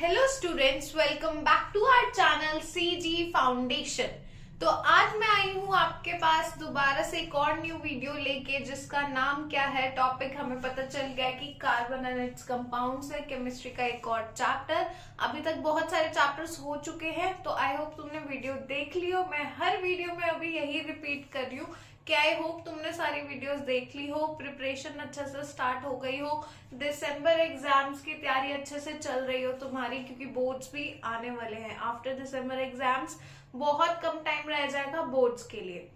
Hello students, welcome back to our channel CG foundation. तो आज मैं आई हूँ आपके पास दोबारा से एक और न्यू वीडियो लेके, जिसका नाम क्या है, टॉपिक हमें पता चल गया कि कार्बन एंड इट्स कंपाउंड्स है, केमिस्ट्री का एक और चैप्टर। अभी तक बहुत सारे चैप्टर्स हो चुके हैं, तो आई होप तुमने वीडियो देख ली हो। मैं हर वीडियो में अभी यही रिपीट कर रही हूँ कि आई होप तुमने सारी वीडियोस देख ली हो, प्रिपरेशन अच्छे से स्टार्ट हो गई हो, दिसंबर एग्जाम्स की तैयारी अच्छे से चल रही हो तुम्हारी, क्योंकि बोर्ड्स भी आने वाले हैं। आफ्टर दिसंबर एग्जाम्स बहुत कम टाइम रह जाएगा बोर्ड्स के लिए।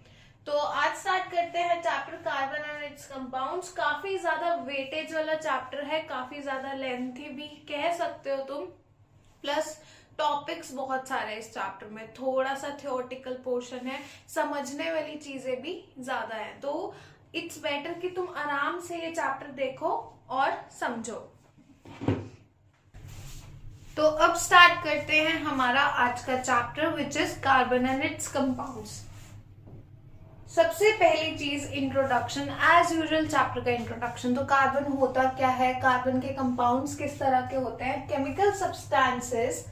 तो आज स्टार्ट करते हैं chapter carbon and it's compounds. काफी ज्यादा वेटेज वाला चैप्टर है, काफी ज्यादा लेंथी भी कह सकते हो तुम, प्लस टॉपिक्स बहुत सारे हैं इस चैप्टर में। थोड़ा सा थ्योरेटिकल पोर्शन है, समझने वाली चीजें भी ज्यादा है, तो इट्स बेटर कि तुम आराम से ये चैप्टर देखो और समझो। तो अब स्टार्ट करते हैं हमारा आज का chapter, which is carbon and it's compounds. सबसे पहली चीज इंट्रोडक्शन, एज यूजुअल चैप्टर का इंट्रोडक्शन। तो कार्बन होता क्या है, कार्बन के कंपाउंड्स किस तरह के होते हैं। Chemical substances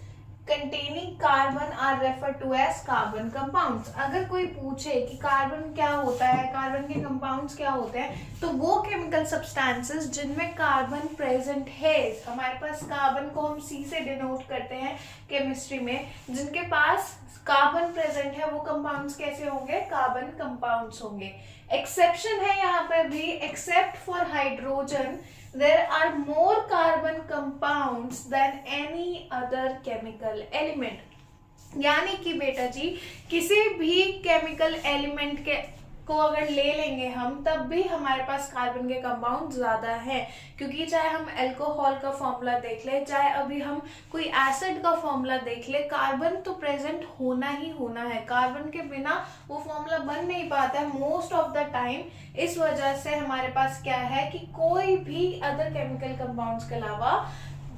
containing carbon are referred to as carbon compounds। अगर कोई पूछे कि कार्बन क्या होता है, कार्बन के कंपाउंड्स क्या होते हैं, तो वो केमिकल सब्सटेंसेस जिनमें कार्बन प्रेजेंट है, हमारे पास कार्बन को हम C से डिनोट करते हैं केमिस्ट्री में, जिनके पास कार्बन प्रेजेंट है वो कंपाउंड्स कैसे होंगे, कार्बन कंपाउंड्स होंगे। एक्सेप्शन है यहाँ पर भी, except for hydrogen there are more carbon compounds than any other chemical element। यानी कि बेटा जी, किसी भी केमिकल एलिमेंट के को अगर ले लेंगे हम, तब भी हमारे पास कार्बन के कंपाउंड ज्यादा है। क्योंकि चाहे हम अल्कोहल का फॉर्मूला देख ले, चाहे अभी हम कोई एसिड का फॉर्मूला देख ले, कार्बन तो प्रेजेंट होना ही होना है। कार्बन के बिना वो फॉर्मूला बन नहीं पाता है मोस्ट ऑफ द टाइम। इस वजह से हमारे पास क्या है कि कोई भी अदर केमिकल कंपाउंड्स के अलावा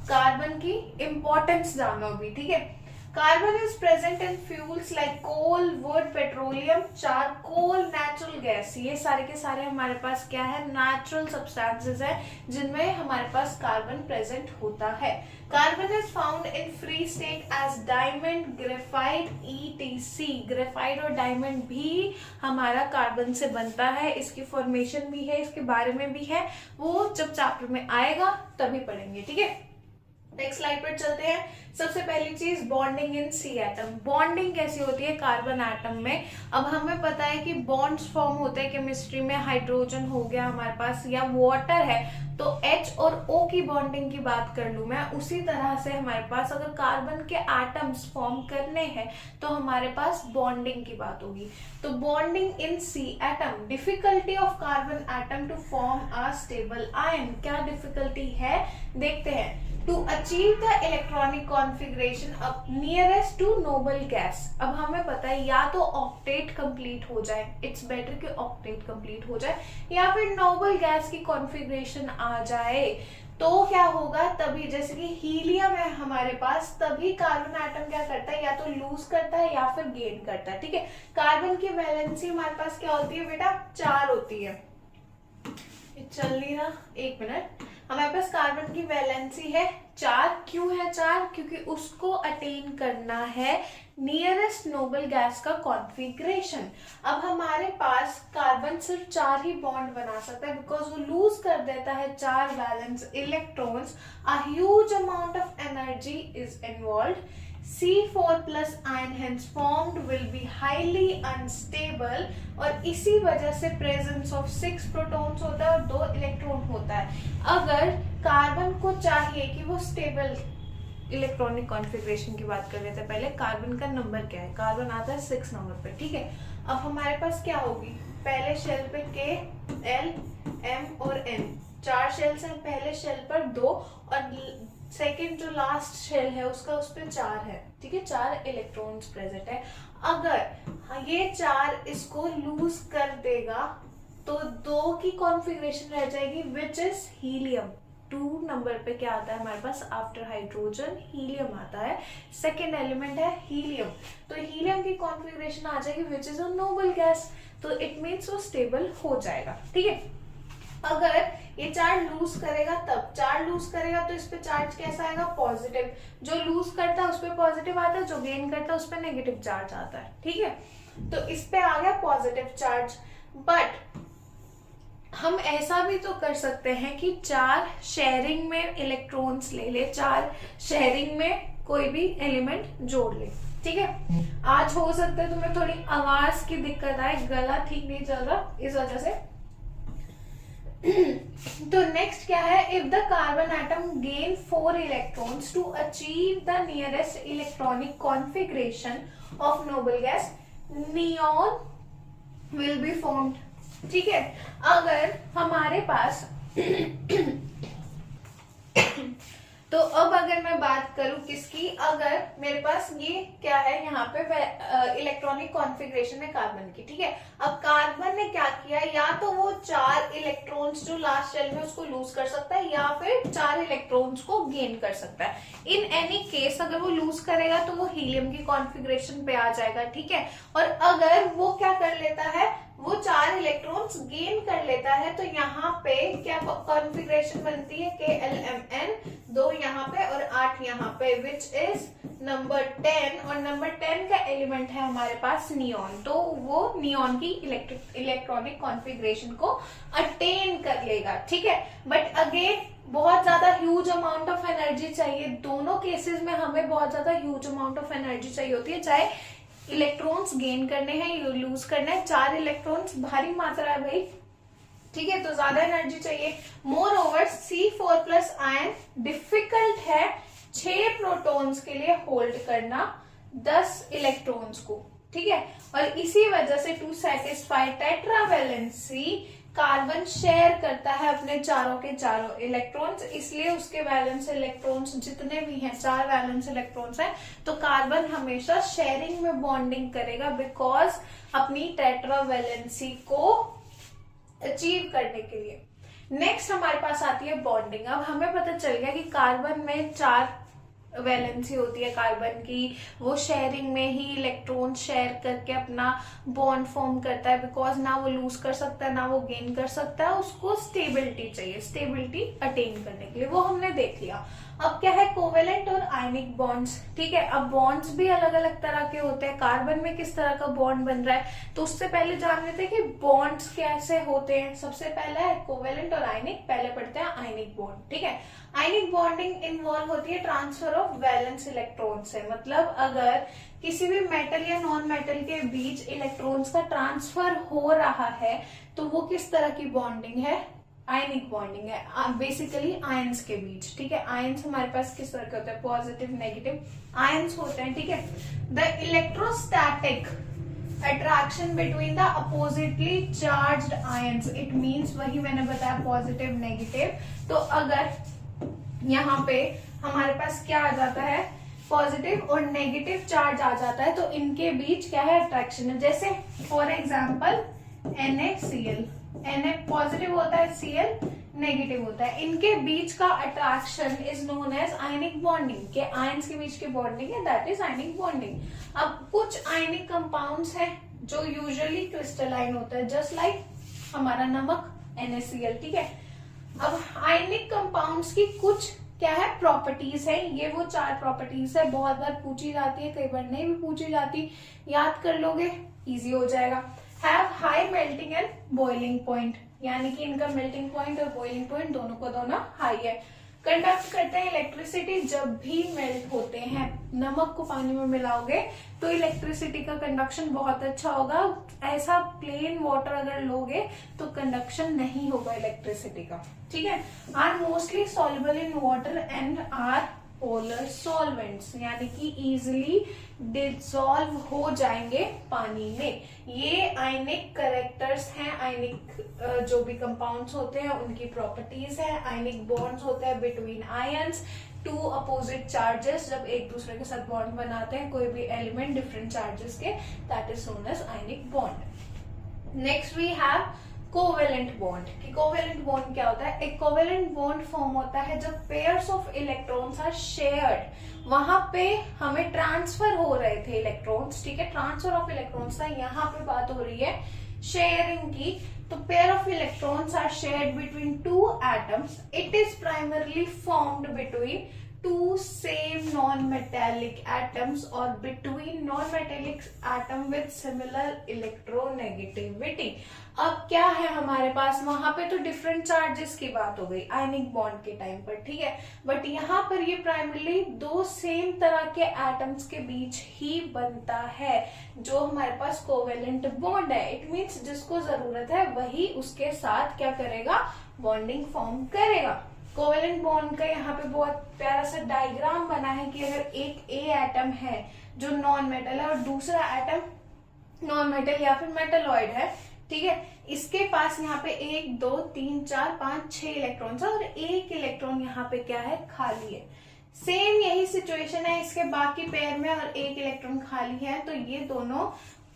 कार्बन की इंपॉर्टेंस जानो भी, ठीक है। Carbon is present in fuels like coal, wood, petroleum, charcoal, natural gas। ये सारे के सारे हमारे पास क्या है, नेचुरल सब्सटेंसेस है जिनमें हमारे पास कार्बन प्रेजेंट होता है। Carbon is found in free state as diamond, graphite, ETC। Graphite और डायमंड भी हमारा कार्बन से बनता है, इसकी फॉर्मेशन भी है, इसके बारे में भी है, वो जब चैप्टर में आएगा तभी पढ़ेंगे, ठीक है। नेक्स्ट स्लाइड पर चलते हैं। सबसे पहली चीज bonding in C atom. Bonding कैसी होती है कार्बन एटम में। अब हमें पता है कि बॉन्ड्स फॉर्म होते हैं केमिस्ट्री में, हाइड्रोजन हो गया हमारे पास, या वाटर है तो H और O की बॉन्डिंग की बात कर लूं मैं, उसी तरह से हमारे पास अगर कार्बन के एटम्स फॉर्म करने हैं तो हमारे पास बॉन्डिंग की बात होगी। तो bonding in C atom, difficulty of carbon atom to form a stable ion. क्या डिफिकल्टी है देखते हैं। To achieve the electronic configuration of nearest to noble gas। अब हमें पता है या तो ऑक्टेट कंप्लीट हो जाए, इट्स बेटर कि ऑक्टेट कंप्लीट हो जाए, या फिर नोबल गैस की कॉन्फ़िगरेशन आ जाए, तो क्या होगा, तभी जैसे कि हीलियम है हमारे पास, तभी कार्बन एटम क्या करता है, या तो लूज करता है या फिर गेन करता है, ठीक है। कार्बन की वैलेंसी हमारे पास क्या होती है बेटा, 4 होती है। चल नहीं रहा, एक मिनट। हमारे पास कार्बन की वैलेंसी है 4। क्यों है 4? क्योंकि उसको अटेन करना है नियरेस्ट नोबल गैस का कॉन्फ़िगरेशन। अब हमारे पास कार्बन सिर्फ 4 ही बॉन्ड बना सकता है, बिकॉज वो लूज कर देता है 4 valence electrons. A huge amount of energy is involved. C4 plus ion hence formed will be highly unstable, और इसी वजह से प्रेजेंस ऑफ 6 प्रोटॉन्स होता है और 2 इलेक्ट्रॉन होता है। अगर कार्बन को चाहिए कि वो स्टेबल, इलेक्ट्रॉनिक कॉन्फ़िगरेशन की बात कर लेते हैं पहले। कार्बन का नंबर क्या है, कार्बन आता है 6 नंबर पे, ठीक है। अब हमारे पास क्या होगी, पहले शेल पे K, L, M और N, 4 शेल्स हैं। पहले शेल पर 2 और सेकेंड जो लास्ट शेल है उसका, उस पर 4 है, ठीक है। 4 इलेक्ट्रॉन्स प्रेजेंट है। अगर ये 4 इसको लूज कर देगा तो 2 की कॉन्फ़िगरेशन रह जाएगी, विच इज हीलियम। 2 नंबर पे क्या आता है हमारे पास, आफ्टर हाइड्रोजन हीलियम आता है, सेकेंड एलिमेंट है हीलियम। तो हीलियम की कॉन्फ़िगरेशन आ जाएगी which is a noble gas, तो इट मीन्स वो स्टेबल हो जाएगा, ठीक है। अगर ये चार्ज लूज करेगा तब, चार्ज लूज करेगा तो इस पे चार्ज कैसा आएगा, पॉजिटिव। जो लूज करता है उस पे पॉजिटिव आता है, जो गेन करता है उस पे नेगेटिव चार्ज आता है, ठीक है। तो इस पे आ गया पॉजिटिव चार्ज। बट हम ऐसा भी तो कर सकते हैं कि 4 शेयरिंग में इलेक्ट्रॉन्स ले ले, 4 शेयरिंग में कोई भी एलिमेंट जोड़ ले, ठीक है। आज हो सकता है तुम्हें थोड़ी आवाज की दिक्कत आए, गला ठीक नहीं चल रहा इस वजह से। तो नेक्स्ट क्या है, if the carbon atom gain 4 electrons to achieve the nearest electronic configuration of noble gas, neon will be formed, ठीक है। अगर हमारे पास तो अब अगर मैं बात करूं किसकी, अगर मेरे पास ये क्या है यहाँ पे इलेक्ट्रॉनिक कॉन्फ़िगरेशन है कार्बन की, ठीक है। अब कार्बन ने क्या किया, या तो वो 4 इलेक्ट्रॉन्स जो लास्ट शेल में उसको लूज कर सकता है, या फिर 4 इलेक्ट्रॉन्स को गेन कर सकता है। इन एनी केस अगर वो लूज करेगा तो वो हीलियम की कॉन्फ़िगरेशन पे आ जाएगा, ठीक है। और अगर वो क्या कर लेता है, वो 4 इलेक्ट्रॉन्स गेन कर लेता है, तो यहाँ पे क्या कॉन्फ़िगरेशन बनती है, KLMN, 2 यहाँ पे और 8 यहाँ पे, विच इज नंबर 10। और नंबर 10 का एलिमेंट है हमारे पास नियॉन, तो वो नियॉन की इलेक्ट्रॉनिक कॉन्फ़िगरेशन को अटेन कर लेगा, ठीक है। बट अगेन बहुत ज्यादा ह्यूज अमाउंट ऑफ एनर्जी चाहिए, दोनों केसेस में हमें बहुत ज्यादा ह्यूज अमाउंट ऑफ एनर्जी चाहिए होती है, चाहे इलेक्ट्रॉन्स गेन करने हैं, लूज करना है। 4 इलेक्ट्रॉन्स भारी मात्रा है भाई, ठीक है, तो ज्यादा एनर्जी चाहिए। More over C4+ ion difficult है 6 प्रोटॉन्स के लिए होल्ड करना 10 इलेक्ट्रॉन्स को, ठीक है। और इसी वजह से to satisfy tetravalency carbon share करता है अपने चारों के चारों इलेक्ट्रॉन्स, इसलिए उसके वैलेंस इलेक्ट्रॉन्स जितने भी हैं, 4 वैलेंस इलेक्ट्रॉन्स हैं, तो कार्बन हमेशा शेयरिंग में बॉन्डिंग करेगा, बिकॉज अपनी टेट्रावैलेंसी को अचीव करने के लिए। नेक्स्ट हमारे पास आती है बॉन्डिंग। अब हमें पता चल गया कि कार्बन में 4 वैलेंसी होती है कार्बन की, वो शेयरिंग में ही इलेक्ट्रॉन शेयर करके अपना बॉन्ड फॉर्म करता है, बिकॉज ना वो लूज कर सकता है ना वो गेन कर सकता है, उसको स्टेबिलिटी चाहिए, स्टेबिलिटी अटेन करने के लिए, वो हमने देख लिया। अब क्या है, कोवेलेंट और आयनिक बॉन्ड्स, ठीक है। अब बॉन्ड्स भी अलग अलग तरह के होते हैं, कार्बन में किस तरह का बॉन्ड बन रहा है, तो उससे पहले जान लेते हैं कि बॉन्ड्स कैसे होते हैं। सबसे पहला है कोवेलेंट और आयनिक, पहले पढ़ते हैं आयनिक बॉन्ड, ठीक है। आयनिक बॉन्डिंग इन्वॉल्व होती है ट्रांसफर ऑफ वैलेंस इलेक्ट्रॉन से, मतलब अगर किसी भी मेटल या नॉन मेटल के बीच इलेक्ट्रॉन्स का ट्रांसफर हो रहा है तो वो किस तरह की बॉन्डिंग है, आयनिक बॉन्डिंग है, बेसिकली आयंस के बीच, ठीक है। आयंस हमारे पास किस तरह के होते हैं, पॉजिटिव नेगेटिव आयंस होते हैं, ठीक है। The electrostatic attraction between the oppositely charged ions, it means वही मैंने बताया पॉजिटिव नेगेटिव। तो अगर यहाँ पे हमारे पास क्या आ जाता है, पॉजिटिव और नेगेटिव चार्ज आ जाता है, तो इनके बीच क्या है, अट्रैक्शन है। जैसे for example NaCl, Na positive होता है, Cl नेगेटिव होता है, इनके बीच का attraction is known as ionic bonding, के आयंस के बीच की बॉन्डिंग है, दैट इज आयनिक बॉन्डिंग। अब कुछ आयनिक कंपाउंड्स हैं जो यूजुअली क्रिस्टलाइन होता है, जस्ट लाइक हमारा नमक NaCl, ठीक है। अब आयनिक कंपाउंड्स की कुछ क्या है, प्रॉपर्टीज है, ये वो 4 प्रॉपर्टीज है, बहुत बार पूछी जाती है, कई बार नहीं भी पूछी जाती, याद कर लोगे इजी हो जाएगा। Have high melting and boiling point, यानी कि इनका मेल्टिंग पॉइंट और बॉइलिंग पॉइंट दोनों को दोनों हाई है। कंडक्ट करते हैं इलेक्ट्रिसिटी, जब भी मेल्ट होते हैं, नमक को पानी में मिलाओगे तो इलेक्ट्रिसिटी का कंडक्शन बहुत अच्छा होगा, ऐसा प्लेन वाटर अगर लोगे तो कंडक्शन नहीं होगा इलेक्ट्रिसिटी का, ठीक है। Are mostly soluble in water and are polar solvents, यानी कि इजिली डिसॉल्व हो जाएंगे पानी में। ये आयनिक कैरेक्टर्स हैं, आयनिक जो भी कंपाउंड्स होते हैं उनकी प्रॉपर्टीज है। आयनिक बॉन्ड्स होते हैं बिटवीन आयंस, 2 अपोजिट चार्जेस जब एक दूसरे के साथ बॉन्ड बनाते हैं, कोई भी एलिमेंट डिफरेंट चार्जेस के, that is known as ionic bond. Next we have covalent bond. कि कोवेलेंट बॉन्ड क्या होता है, एक कोवेलेंट बॉन्ड फॉर्म होता है जब pairs of electrons are shared, वहां पे हमें ट्रांसफर हो रहे थे इलेक्ट्रॉन्स, ठीक है, ट्रांसफर ऑफ इलेक्ट्रॉन्स था, यहाँ पे बात हो रही है शेयरिंग की, तो pair of electrons are shared between two atoms, it is primarily formed between two same non-metallic atoms or between non-metallic atom with similar electronegativity। अब क्या है हमारे पास, वहां पे तो डिफरेंट चार्जेस की बात हो गई आयनिक बॉन्ड के टाइम पर, ठीक है, बट यहाँ पर ये प्राइमरली दो सेम तरह के एटम्स के बीच ही बनता है, जो हमारे पास कोवेलेंट बॉन्ड है। इट मीन्स जिसको जरूरत है वही उसके साथ क्या करेगा, बॉन्डिंग फॉर्म करेगा। कोवेलेंट बॉन्ड का यहाँ पे बहुत प्यारा सा डायग्राम बना है कि अगर एक ए एटम है जो नॉन मेटल है और दूसरा एटम नॉन मेटल या फिर मेटलॉइड है, ठीक है, इसके पास यहाँ पे 1 2 3 4 5 6 इलेक्ट्रॉन्स है और एक इलेक्ट्रॉन यहाँ पे क्या है, खाली है। सेम यही सिचुएशन है इसके बाकी पेयर में और एक इलेक्ट्रॉन खाली है, तो ये दोनों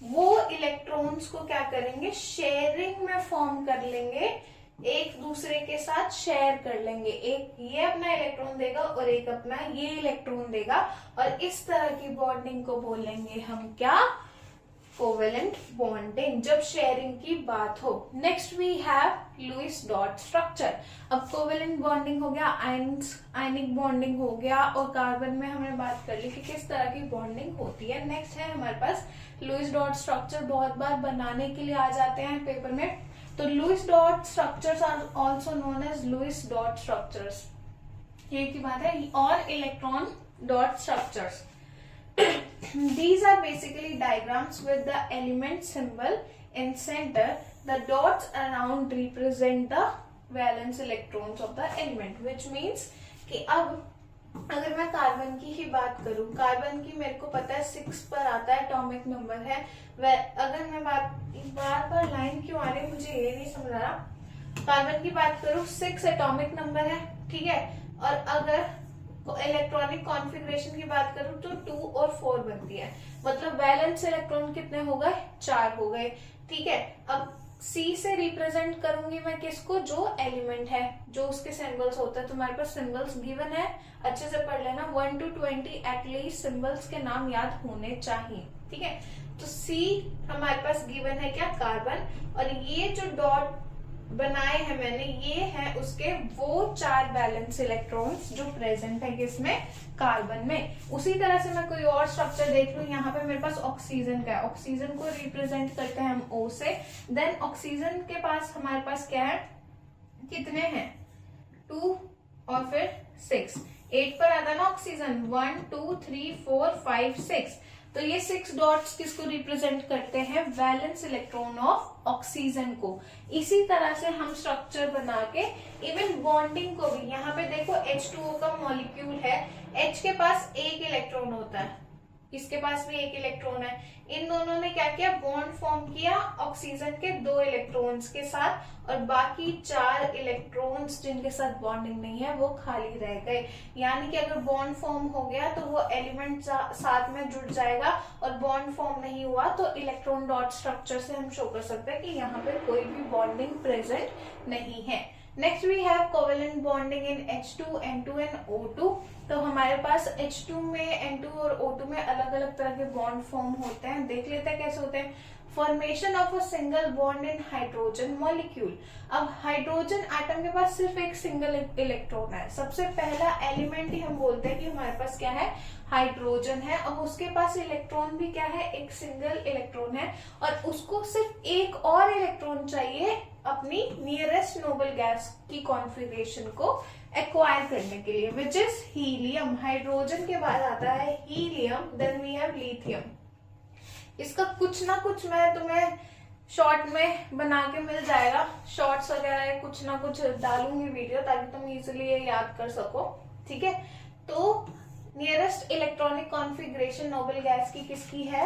वो इलेक्ट्रॉन्स को क्या करेंगे, शेयरिंग में फॉर्म कर लेंगे, एक दूसरे के साथ शेयर कर लेंगे, एक ये अपना इलेक्ट्रॉन देगा और एक अपना ये इलेक्ट्रॉन देगा, और इस तरह की बॉन्डिंग को बोलेंगे हम क्या, कोवेलेंट बॉन्डिंग, जब शेयरिंग की बात हो। Next we have Lewis dot structure. अब कोवेलेंट बॉन्डिंग हो गया, आयनिक बॉन्डिंग हो गया, और कार्बन में हमने बात कर ली कि किस तरह की बॉन्डिंग होती है। नेक्स्ट है हमारे पास लुईस डॉट स्ट्रक्चर, बहुत बार बनाने के लिए आ जाते हैं पेपर में, तो Lewis dot structures are also known as Lewis dot structures, ये की बात है, और electron dot structures. These are basically diagrams with the element symbol in center. The dots around represent the valence electrons of the element, which means कि अब अगर मैं carbon की ही बात करूं, कार्बन की मेरे को पता है 6 पर आता है, एटॉमिक नंबर है। अगर मैं बार लाइन क्यों आ रही मुझे ये नहीं समझ आ रहा। कार्बन की बात करूं 6 एटॉमिक नंबर है, ठीक है, और अगर इलेक्ट्रॉनिक कॉन्फ़िगरेशन की बात करूं तो 2 और 4 बनती है, मतलब वैलेंस इलेक्ट्रॉन कितने हो गए, 4 हो गए, ठीक है। अब C से रिप्रेजेंट करूंगी मैं किसको, जो एलिमेंट है, जो उसके सिंबल्स होते हैं, तुम्हारे पास सिंबल्स गिवन है, अच्छे से पढ़ लेना, 1 to 20 एटलीस्ट सिंबल्स के नाम याद होने चाहिए, ठीक है। तो C हमारे पास गिवन है क्या, कार्बन, और ये जो डॉट बनाए हैं मैंने, ये है उसके वो 4 बैलेंस इलेक्ट्रॉन्स जो प्रेजेंट है किसमें, कार्बन में। उसी तरह से मैं कोई और स्ट्रक्चर देख लूं, यहाँ पे मेरे पास ऑक्सीजन का है, ऑक्सीजन को रिप्रेजेंट करते हैं हम O से, देन ऑक्सीजन के पास हमारे पास क्या है, कितने हैं, 2 और फिर 6, 8 पर आता ना ऑक्सीजन, 1 2 3 4 5 6, तो ये 6 डॉट्स किसको रिप्रेजेंट करते हैं, वैलेंस इलेक्ट्रॉन ऑफ ऑक्सीजन को। इसी तरह से हम स्ट्रक्चर बना के इवन बॉन्डिंग को भी, यहाँ पे देखो H2O का मॉलिक्यूल है, H के पास एक इलेक्ट्रॉन होता है, इसके पास भी एक इलेक्ट्रॉन है, इन दोनों ने क्या किया, बॉन्ड फॉर्म किया ऑक्सीजन के 2 इलेक्ट्रॉन्स के साथ, और बाकी 4 इलेक्ट्रॉन्स जिनके साथ बॉन्डिंग नहीं है वो खाली रह गए। यानी कि अगर बॉन्ड फॉर्म हो गया तो वो एलिमेंट साथ में जुड़ जाएगा, और बॉन्ड फॉर्म नहीं हुआ तो इलेक्ट्रॉन डॉट स्ट्रक्चर से हम शो कर सकते हैं कि यहाँ पे कोई भी बॉन्डिंग प्रेजेंट नहीं है। Next we have covalent bonding in H2, N2 and O2। तो हमारे पास H2 में, N2 और O2 में अलग अलग तरह के बॉन्ड फॉर्म होते हैं, देख लेते हैं कैसे होते हैं। Formation of a single bond in hydrogen molecule. अब हाइड्रोजन एटम के पास सिर्फ एक सिंगल इलेक्ट्रॉन है, सबसे पहला एलिमेंट ही हम बोलते हैं कि हमारे पास क्या है, हाइड्रोजन है, और उसके पास इलेक्ट्रॉन भी क्या है, एक सिंगल इलेक्ट्रॉन है, और उसको सिर्फ एक और इलेक्ट्रॉन चाहिए अपनी नियरेस्ट नोबल गैस की कॉन्फ़िगरेशन को एक्वायर करने के लिए, विच इज हीलियम। हाइड्रोजन के बाद आता है helium, then we have lithium. इसका कुछ ना कुछ मैं तुम्हें शॉर्ट में बना के मिल जाएगा, शॉर्ट्स वगैरह कुछ ना कुछ डालूंगी वीडियो, ताकि तुम इजिली ये याद कर सको, ठीक है। तो nearest electronic configuration noble gas की किसकी है,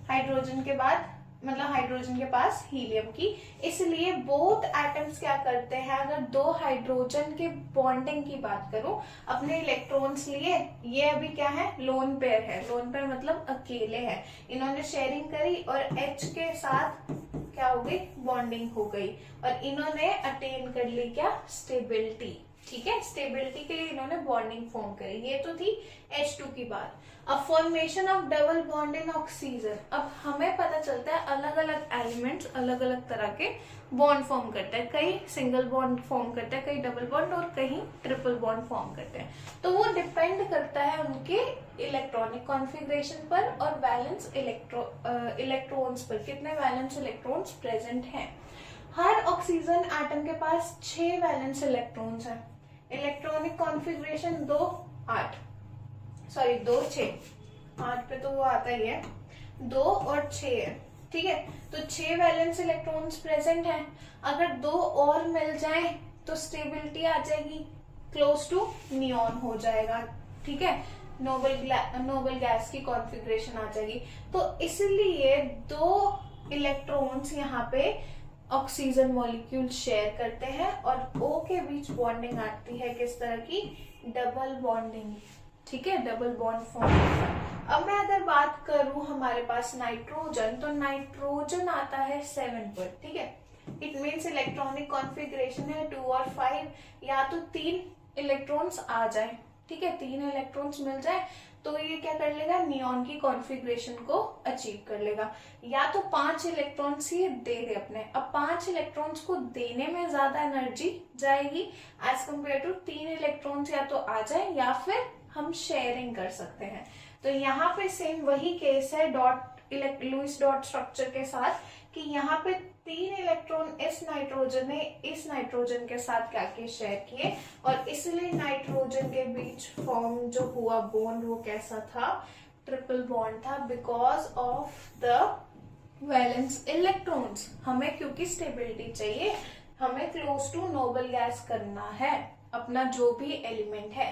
हाइड्रोजन के बाद, मतलब हाइड्रोजन के पास हीलियम की। इसलिए बोथ एटम्स क्या करते हैं, अगर 2 हाइड्रोजन के बॉन्डिंग की बात करूं, अपने इलेक्ट्रॉन्स लिए, ये अभी क्या है, लोन पेयर है, लोन पेयर मतलब अकेले है, इन्होंने शेयरिंग करी और H के साथ क्या हो गई, बॉन्डिंग हो गई, और इन्होंने अटेन कर ली क्या, स्टेबिलिटी, ठीक है, स्टेबिलिटी के लिए इन्होंने बॉन्डिंग फॉर्म करी। ये तो थी H2 की बात। अब formation of double bond in oxygen. अब हमें पता चलता है अलग अलग एलिमेंट्स अलग अलग तरह के बॉन्ड फॉर्म करते हैं। कई सिंगल बॉन्ड फॉर्म करते हैं, कई डबल बॉन्ड और कहीं ट्रिपल बॉन्ड फॉर्म करते हैं। तो वो डिपेंड करता है उनके इलेक्ट्रॉनिक कॉन्फ़िगरेशन पर और वैलेंस इलेक्ट्रॉन्स पर, कितने वैलेंस इलेक्ट्रॉन्स प्रेजेंट हैं। हर ऑक्सीजन एटम के पास 6 वैलेंस इलेक्ट्रॉन्स हैं। इलेक्ट्रॉनिक कॉन्फ़िगरेशन 2 6 8 पे तो वो आता ही है, 2 और 6 है। ठीक है, तो 6 वैलेंस इलेक्ट्रॉन्स प्रेजेंट हैं। अगर 2 और मिल जाए तो स्टेबिलिटी आ जाएगी, क्लोज टू नियॉन हो जाएगा। ठीक है, नोबल गैस की कॉन्फ़िगरेशन आ जाएगी। तो इसलिए 2 इलेक्ट्रॉन्स यहाँ पे ऑक्सीजन मॉलिक्यूल शेयर करते हैं और O के बीच बॉन्डिंग आती है किस तरह की, डबल बॉन्डिंग। ठीक है, डबल बॉन्ड फॉर्म होता है। अब मैं अगर बात करूं हमारे पास नाइट्रोजन, तो नाइट्रोजन आता है 7 पर। ठीक है, इट मीन्स इलेक्ट्रॉनिक कॉन्फ़िगरेशन है 2 और 5, या तो 3 इलेक्ट्रॉन्स आ जाए। ठीक है, 3 इलेक्ट्रॉन्स मिल जाए तो ये क्या कर लेगा, नियॉन की कॉन्फ़िगरेशन को अचीव कर लेगा। या तो 5 इलेक्ट्रॉन्स ये दे दे अपने। अब 5 इलेक्ट्रॉन्स को देने में ज्यादा एनर्जी जाएगी एज कम्पेयर टू 3 इलेक्ट्रॉन्स या तो आ जाए या फिर हम शेयरिंग कर सकते हैं। तो यहाँ पे सेम वही केस है लुईस डॉट स्ट्रक्चर के साथ, कि यहाँ पे 3 इलेक्ट्रॉन इस नाइट्रोजन ने इस नाइट्रोजन के साथ क्या किए, शेयर किए, और इसलिए नाइट्रोजन के बीच फॉर्म जो हुआ बॉन्ड वो कैसा था, ट्रिपल बॉन्ड था, because of the valence electrons. हमें क्योंकि स्टेबिलिटी चाहिए, हमें क्लोज टू नोबल गैस करना है अपना जो भी एलिमेंट है।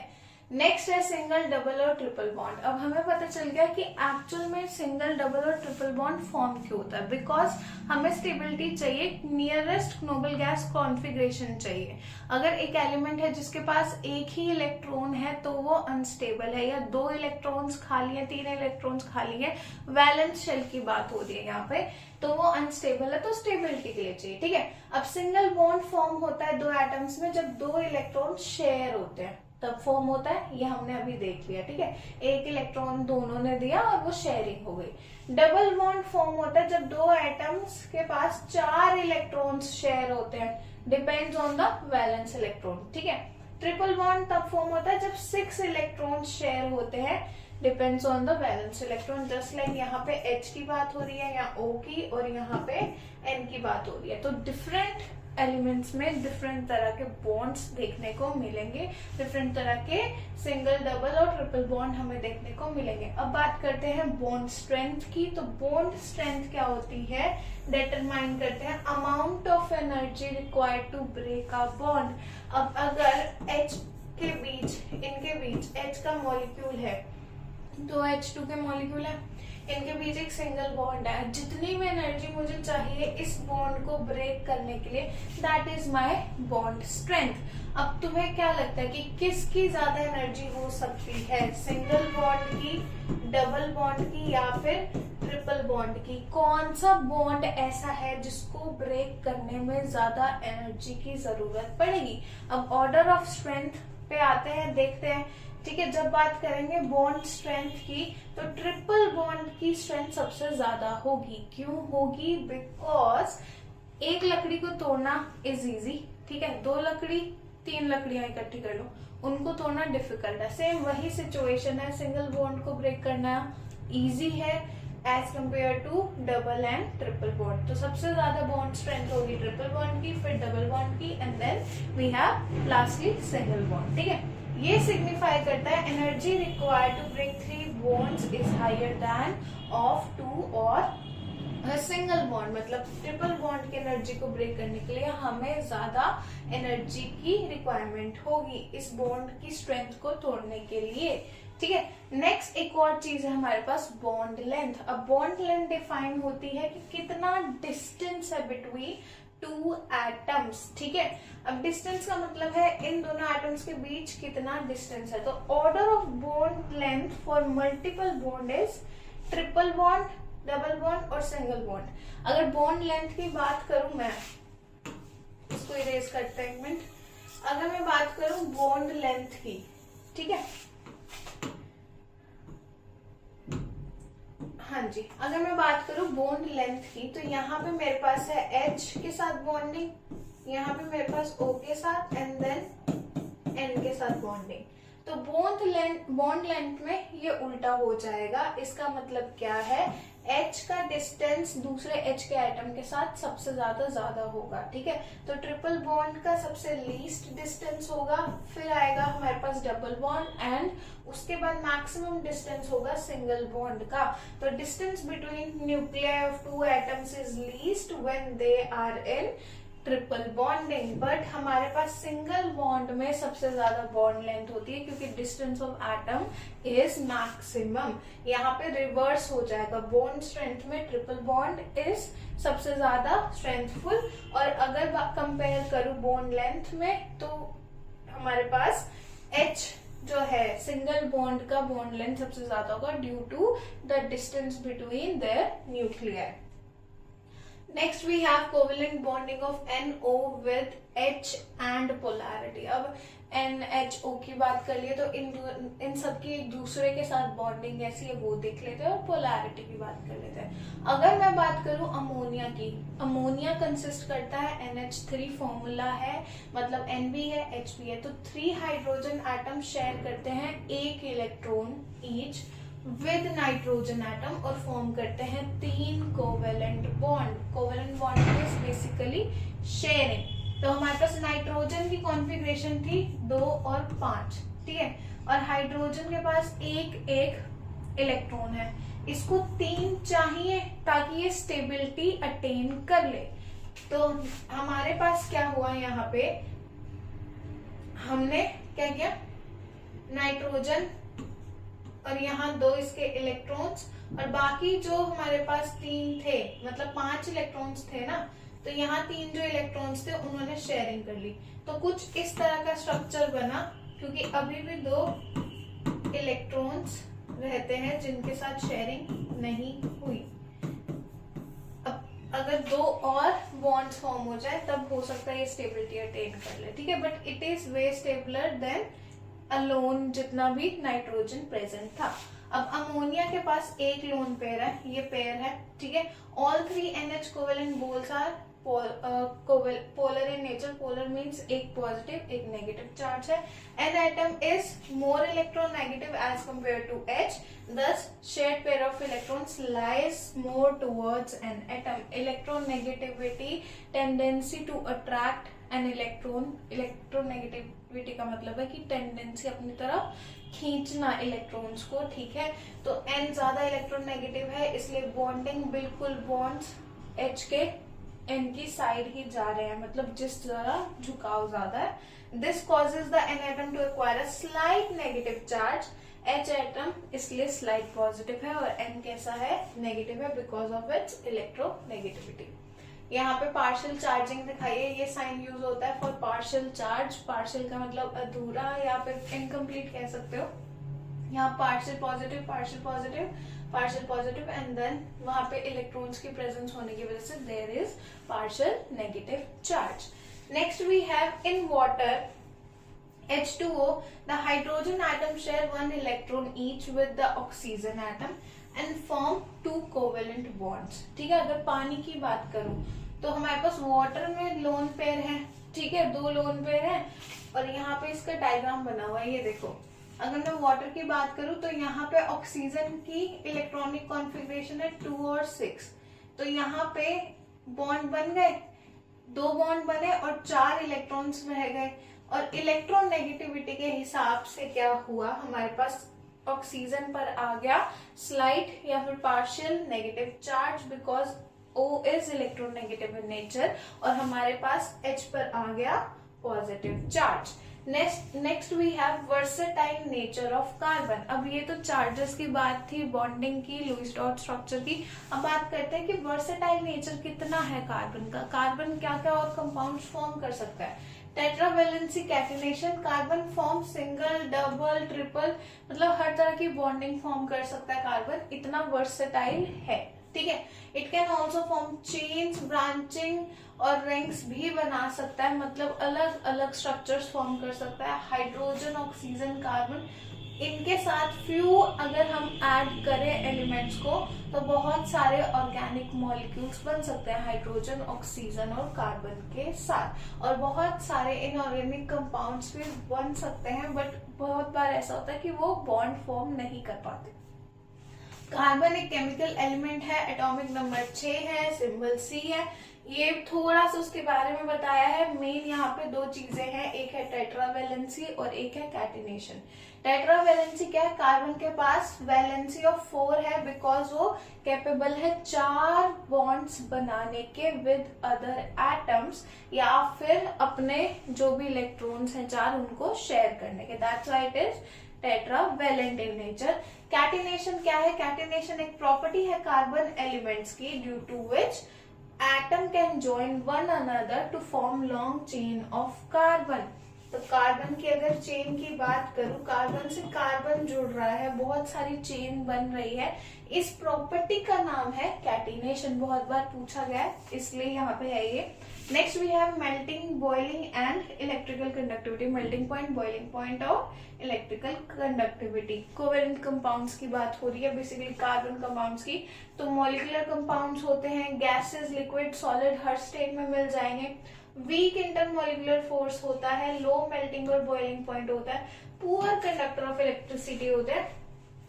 नेक्स्ट है सिंगल, डबल और ट्रिपल बॉन्ड। अब हमें पता चल गया कि एक्चुअल में सिंगल, डबल और ट्रिपल बॉन्ड फॉर्म क्यों होता है, बिकॉज हमें स्टेबिलिटी चाहिए, नियरेस्ट नोबल गैस कॉन्फ़िगरेशन चाहिए। अगर एक एलिमेंट है जिसके पास एक ही इलेक्ट्रॉन है तो वो अनस्टेबल है, या 2 इलेक्ट्रॉन्स खाली है, 3 इलेक्ट्रॉन्स खाली है, वैलेंस शेल की बात हो रही है यहाँ पे, तो वो अनस्टेबल है, तो स्टेबिलिटी के लिए चाहिए। ठीक है, अब सिंगल बॉन्ड फॉर्म होता है 2 एटम्स में जब 2 इलेक्ट्रॉन शेयर होते हैं, तब फॉर्म होता है। ये हमने अभी देख लिया। ठीक है, एक इलेक्ट्रॉन दोनों ने दिया और वो शेयरिंग हो गई। डबल बॉन्ड फॉर्म होता है जब 2 एटम्स के पास 4 इलेक्ट्रॉन्स शेयर होते हैं, depends on the valence electron. ठीक है, ट्रिपल बॉन्ड तब फॉर्म होता है जब 6 इलेक्ट्रॉन शेयर होते हैं, depends on the valence electron. Just like यहाँ पे H की बात हो रही है या O की, और यहाँ पे N की बात हो रही है। तो डिफरेंट एलिमेंट्स में डिफरेंट तरह के बॉन्ड्स देखने को मिलेंगे, डिफरेंट तरह के सिंगल, डबल और ट्रिपल बॉन्ड हमें देखने को मिलेंगे। अब बात करते हैं बॉन्ड स्ट्रेंथ की। तो बॉन्ड स्ट्रेंथ क्या होती है, डिटरमाइन करते हैं amount of energy required to break a bond. अब अगर H के बीच, इनके बीच H का मॉलिक्यूल है, 2 H2 के मॉलिक्यूल है, इनके बीच एक सिंगल बॉन्ड है, जितनी भी एनर्जी मुझे चाहिए इस बॉन्ड को ब्रेक करने के लिए, that is my bond strength. अब तुम्हें क्या लगता है कि किसकी ज्यादा एनर्जी हो सकती है, सिंगल बॉन्ड की, डबल बॉन्ड की, या फिर ट्रिपल बॉन्ड की? कौन सा बॉन्ड ऐसा है जिसको ब्रेक करने में ज्यादा एनर्जी की जरूरत पड़ेगी? अब ऑर्डर ऑफ स्ट्रेंथ पे आते हैं, देखते हैं। ठीक है, जब बात करेंगे बॉन्ड स्ट्रेंथ की, तो ट्रिपल बॉन्ड की स्ट्रेंथ सबसे ज्यादा होगी। क्यों होगी? बिकॉज एक लकड़ी को तोड़ना इज इजी। ठीक है, 2 लकड़ी, 3 लकड़ियां इकट्ठी कर लो, उनको तोड़ना डिफिकल्ट है। सेम वही सिचुएशन है, सिंगल बॉन्ड को ब्रेक करना इजी है as compare to double and triple bond. तो सबसे ज्यादा बॉन्ड स्ट्रेंथ होगी ट्रिपल बॉन्ड की, फिर डबल बॉन्ड की, and then we have lastly single bond. ठीक है, ये सिग्निफाई करता है energy required to break 3 bonds is higher than of 2 और सिंगल बॉन्ड। मतलब ट्रिपल बॉन्ड की एनर्जी को ब्रेक करने के लिए हमें ज्यादा एनर्जी की रिक्वायरमेंट होगी इस बॉन्ड की स्ट्रेंथ को तोड़ने के लिए। ठीक है, नेक्स्ट एक और चीज है हमारे पास, बॉन्ड लेंथ। अब बॉन्ड लेंथ डिफाइन होती है कि कितना डिस्टेंस है बिटवीन 2 एटम्स। ठीक है, अब डिस्टेंस का मतलब है इन दोनों एटम्स के बीच कितना डिस्टेंस है। तो order of bond length for multiple bond is triple bond, double bond और सिंगल बॉन्ड। अगर बॉन्ड लेंथ की बात करूं मैं, इसको इरेज करते हैं एक मिनट। अगर मैं बात करूं बॉन्ड लेंथ की, ठीक है, हाँ जी, अगर मैं बात करूं बॉन्ड लेंथ की, तो यहाँ पे मेरे पास है H के साथ बॉन्डिंग, यहाँ पे मेरे पास O के साथ, एंड देन N के साथ बॉन्डिंग। तो बॉन्ड लेंथ में ये उल्टा हो जाएगा। इसका मतलब क्या है, H का डिस्टेंस दूसरे H के एटम के साथ सबसे ज्यादा होगा, ठीक है। तो ट्रिपल बॉन्ड का सबसे लीस्ट डिस्टेंस होगा, फिर आएगा हमारे पास डबल बॉन्ड, एंड उसके बाद मैक्सिमम डिस्टेंस होगा सिंगल बॉन्ड का। तो distance between nuclei of two atoms is least when they are in triple bonding. But हमारे पास सिंगल बॉन्ड में सबसे ज्यादा बॉन्ड लेंथ होती है, क्योंकि distance of atom is maximum. यहाँ पे रिवर्स हो जाएगा, बॉन्ड स्ट्रेंथ में ट्रिपल बॉन्ड इज सबसे ज्यादा स्ट्रेंथफुल। और अगर कंपेयर करूं बॉन्ड लेंथ में, तो हमारे पास H जो है सिंगल बॉन्ड का बॉन्ड लेंथ सबसे ज्यादा होगा, due to the distance between their nuclei. Next we have covalent bonding of NO with H and polarity. अब NHO की बात कर लिए, तो इन सबकी एक दूसरे के साथ बॉन्डिंग कैसी है वो देख लेते हैं, और पोलैरिटी की बात कर लेते हैं। अगर मैं बात करूं अमोनिया की, अमोनिया कंसिस्ट करता है NH3 फॉर्मूला है, मतलब N भी है H भी है, तो 3 हाइड्रोजन एटम शेयर करते हैं 1 electron each with nitrogen atom, और फॉर्म करते हैं 3 covalent bond. Covalent bond is basically sharing. तो हमारे पास नाइट्रोजन की कॉन्फ़िगरेशन थी 2 और 5, ठीक है, और हाइड्रोजन के पास एक इलेक्ट्रॉन है, इसको 3 चाहिए ताकि ये स्टेबिलिटी अटेन कर ले। तो हमारे पास क्या हुआ, यहाँ पे हमने क्या किया, नाइट्रोजन और यहाँ 2 इसके इलेक्ट्रॉन्स, और बाकी जो हमारे पास 3 थे, मतलब 5 इलेक्ट्रॉन्स थे ना, तो यहाँ 3 जो इलेक्ट्रॉन्स थे उन्होंने शेयरिंग कर ली। तो कुछ इस तरह का स्ट्रक्चर बना, क्योंकि अभी भी 2 इलेक्ट्रॉन्स रहते हैं जिनके साथ शेयरिंग नहीं हुई। अब अगर 2 और बॉन्ड्स फॉर्म हो जाए तब हो सकता है ये स्टेबिलिटी अटेन कर ले, ठीक है, but it is way stabler than alone जितना भी नाइट्रोजन प्रेजेंट था। अब अमोनिया के पास एक लोन पेयर है, ये पेयर है, ठीक है। All 3 NH covalent bonds are polar in nature. Polar means एक पॉजिटिव एक नेगेटिव चार्ज है। N atom is more electronegative as compare to H, thus shared pair of electrons lies more towards an atom. Electronegativity tendency to attract an electron. Electronegativity का मतलब है कि tendency अपनी तरफ खींचना इलेक्ट्रॉन्स को, ठीक है। तो N ज्यादा इलेक्ट्रोनेगेटिव है, इसलिए बॉन्डिंग बिल्कुल बॉन्ड्स H के N की साइड ही जा रहे हैं, मतलब जिस तरह झुकाव ज्यादा है। This causes the N atom to acquire a slight negative charge. H atom इसलिए स्लाइट पॉजिटिव है और N कैसा है, नेगेटिव है, बिकॉज ऑफ इट्स इलेक्ट्रोनेगेटिविटी। यहाँ पे पार्शियल चार्जिंग दिखाई है, ये साइन यूज होता है फॉर पार्शियल चार्ज। पार्शियल का मतलब अधूरा या फिर इनकम्प्लीट कह सकते हो। यहाँ partial positive partial positive partial positive, and then वहां पे इलेक्ट्रॉन्स की प्रेजेंस होने की वजह से there is partial negative charge. Next we have in water H2O, the hydrogen atom share 1 electron each with the oxygen atom and form 2 covalent bonds, ठीक है। अगर पानी की बात करूं तो हमारे पास वाटर में लोन पेयर है, ठीक है, 2 लोन पेयर है, और यहाँ पे इसका डायग्राम बना हुआ है, ये देखो। अगर मैं वाटर की बात करूं तो यहाँ पे ऑक्सीजन की इलेक्ट्रॉनिक कॉन्फ़िगरेशन है 2 और 6, तो यहाँ पे बॉन्ड बन गए, 2 बॉन्ड बने और 4 इलेक्ट्रॉन्स रह गए। और इलेक्ट्रोनेगेटिविटी के हिसाब से क्या हुआ, हमारे पास ऑक्सीजन पर आ गया स्लाइट या फिर partial negative charge, because O is electronegative in nature, और हमारे पास H पर आ गया positive charge. Next we have versatile nature of carbon. अब ये तो चार्जेस की बात थी, बॉन्डिंग की, लुईस डॉट स्ट्रक्चर की। अब बात करते हैं कि वर्सेटाइल नेचर कितना है कार्बन का। कार्बन क्या क्या और कंपाउंड्स फॉर्म कर सकता है। Tetravalency catenation, carbon form single double triple, मतलब हर तरह की बॉन्डिंग फॉर्म कर सकता है कार्बन, इतना वर्सेटाइल है, ठीक है। It can also form chains, branching और रिंग्स भी बना सकता है, मतलब अलग अलग स्ट्रक्चर्स फॉर्म कर सकता है। हाइड्रोजन, ऑक्सीजन, कार्बन, इनके साथ फ्यू अगर हम ऐड करें एलिमेंट्स को तो बहुत सारे ऑर्गेनिक मॉलिक्यूल्स बन सकते हैं हाइड्रोजन, ऑक्सीजन और कार्बन के साथ। और बहुत सारे इनऑर्गेनिक कंपाउंड्स भी बन सकते हैं, बट बहुत बार ऐसा होता है कि वो बॉन्ड फॉर्म नहीं कर पाते। कार्बन एक केमिकल एलिमेंट है, एटॉमिक नंबर 6 है, सिंबल C है। ये थोड़ा सा उसके बारे में बताया है। मेन यहाँ पे दो चीजें हैं, एक है टेट्रावेलेंसी और एक है कैटिनेशन। टेट्रावेलेंसी क्या है? कार्बन के पास वैलेंसी ऑफ 4 है, बिकॉज वो कैपेबल है 4 बॉन्ड्स बनाने के विद अदर एटम्स, या फिर अपने जो भी इलेक्ट्रॉन्स हैं 4 उनको शेयर करने के। That's why it is tetravalent in nature. Catenation क्या है? कैटिनेशन एक प्रॉपर्टी है कार्बन एलिमेंट्स की, due to which atom can join one another to form long chain of carbon. तो कार्बन की अगर चेन की बात करूं, कार्बन से कार्बन जुड़ रहा है, बहुत सारी चेन बन रही है, इस प्रॉपर्टी का नाम है कैटिनेशन। बहुत बार पूछा गया है, इसलिए यहाँ पे है ये। Next we have melting, boiling and electrical conductivity. Melting point, boiling point और इलेक्ट्रिकल कंडक्टिविटी। कोवेलेंट कंपाउंड्स की बात हो रही है बेसिकली कार्बन कंपाउंड्स की। तो मॉलिक्यूलर कंपाउंड्स होते हैं, गैसेस, लिक्विड, सॉलिड, हर स्टेट में मिल जाएंगे। वीक इंटरमोलिकुलर फोर्स होता है, लो मेल्टिंग और बॉइलिंग पॉइंट होता है, पुअर कंडक्टर ऑफ इलेक्ट्रिसिटी होते हैं,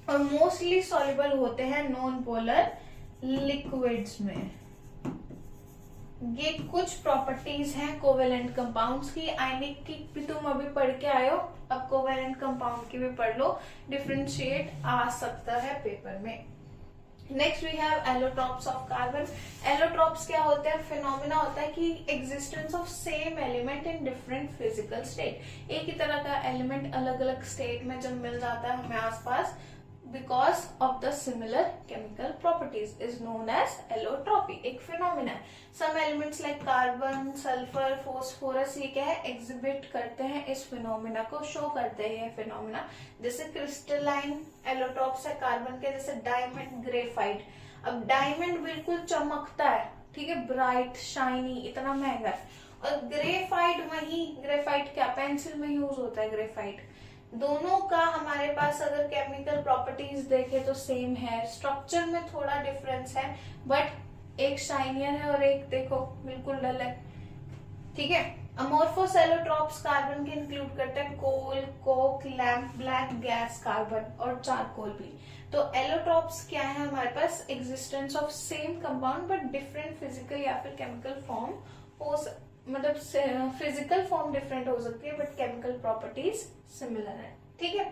और मोस्टली सॉल्युबल होते हैं नॉन पोलर लिक्विड्स में। ये कुछ प्रॉपर्टीज हैं कोवेलेंट कंपाउंड्स की। आयनिक की भी तुम अभी पढ़ के आए हो, अब कोवेलेंट कंपाउंड की भी पढ़ लो, डिफरेंशिएट आ सकता है पेपर में। Next we have allotropes of carbon. Allotropes क्या होते हैं? फिनोमिना होता है कि existence of same element in different physical state. एक ही तरह का एलिमेंट अलग अलग स्टेट में जब मिल जाता है हमें आसपास, because of the similar chemical properties, is known as allotropy. एक फिनोमिना है। Some elements like carbon, sulphur, phosphorus, ये क्या है? एग्जिबिट करते हैं इस फिनोमिना को, शो करते हैं फिनोमिना। जैसे क्रिस्टलाइन एलोट्रॉप्स है कार्बन के, जैसे डायमंड, ग्रेफाइट। अब डायमंड बिल्कुल चमकता है, ठीक है, ब्राइट, शाइनी, इतना महंगा है। और ग्रेफाइट, वही ग्रेफाइट क्या पेंसिल में यूज होता है ग्रेफाइट। दोनों का हमारे पास अगर केमिकल प्रॉपर्टीज देखे तो सेम है, स्ट्रक्चर में थोड़ा डिफरेंस है, बट एक शाइनियर है और एक देखो बिल्कुल डल है, ठीक है। अमोर्फोस एलोट्रॉप्स कार्बन के इंक्लूड करते हैं coal, coke, lamp, black gas, carbon और चारकोल भी। तो एलोट्रॉप्स क्या है? हमारे पास existence of same compound but different physical या फिर केमिकल फॉर्म हो, मतलब फिजिकल फॉर्म डिफरेंट हो सकती है बट केमिकल प्रॉपर्टीज सिमिलर है, ठीक है।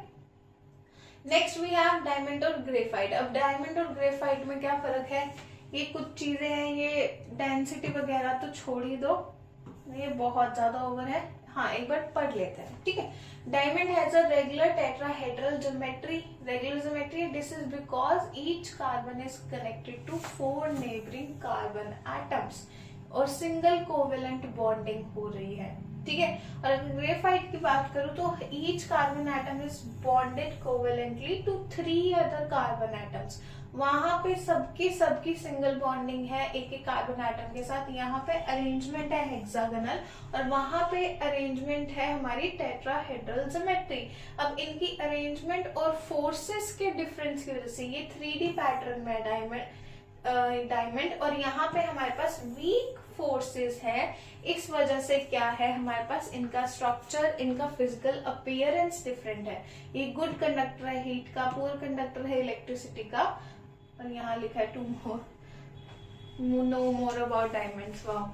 नेक्स्ट वी हैव डायमंड और ग्रेफाइट। अब डायमंड और ग्रेफाइट में क्या फर्क है? ये कुछ चीजें हैं, ये डेंसिटी वगैरह तो छोड़ ही दो, ये बहुत ज्यादा ओवर है। हाँ, एक बार पढ़ लेते हैं, ठीक है। Diamond has a regular tetrahedral geometry. Regular geometry, this is because each carbon is connected to 4 neighbouring carbon atoms और सिंगल कोवेलेंट बॉन्डिंग हो रही है, ठीक है। और अगर ग्रेफाइट की बात करूं तो each carbon atom is bonded covalently to 3 other carbon atoms. वहां पे सबकी सिंगल बॉन्डिंग है एक एक कार्बन एटम के साथ। यहाँ पे अरेंजमेंट है हेक्सागोनल और वहां पे अरेंजमेंट है हमारी टेट्राहेड्रल ज्योमेट्री। अब इनकी अरेंजमेंट और फोर्सेस के डिफरेंस की वजह से ये 3D पैटर्न में डायमंड और यहाँ पे हमारे पास वीक फोर्सेस है। इस वजह से क्या है हमारे पास, इनका स्ट्रक्चर, इनका फिजिकल अपीयरेंस डिफरेंट है। ये गुड कंडक्टर है हीट का, पुअर कंडक्टर है इलेक्ट्रिसिटी का। और यहाँ लिखा है to know more about diamonds. वाह,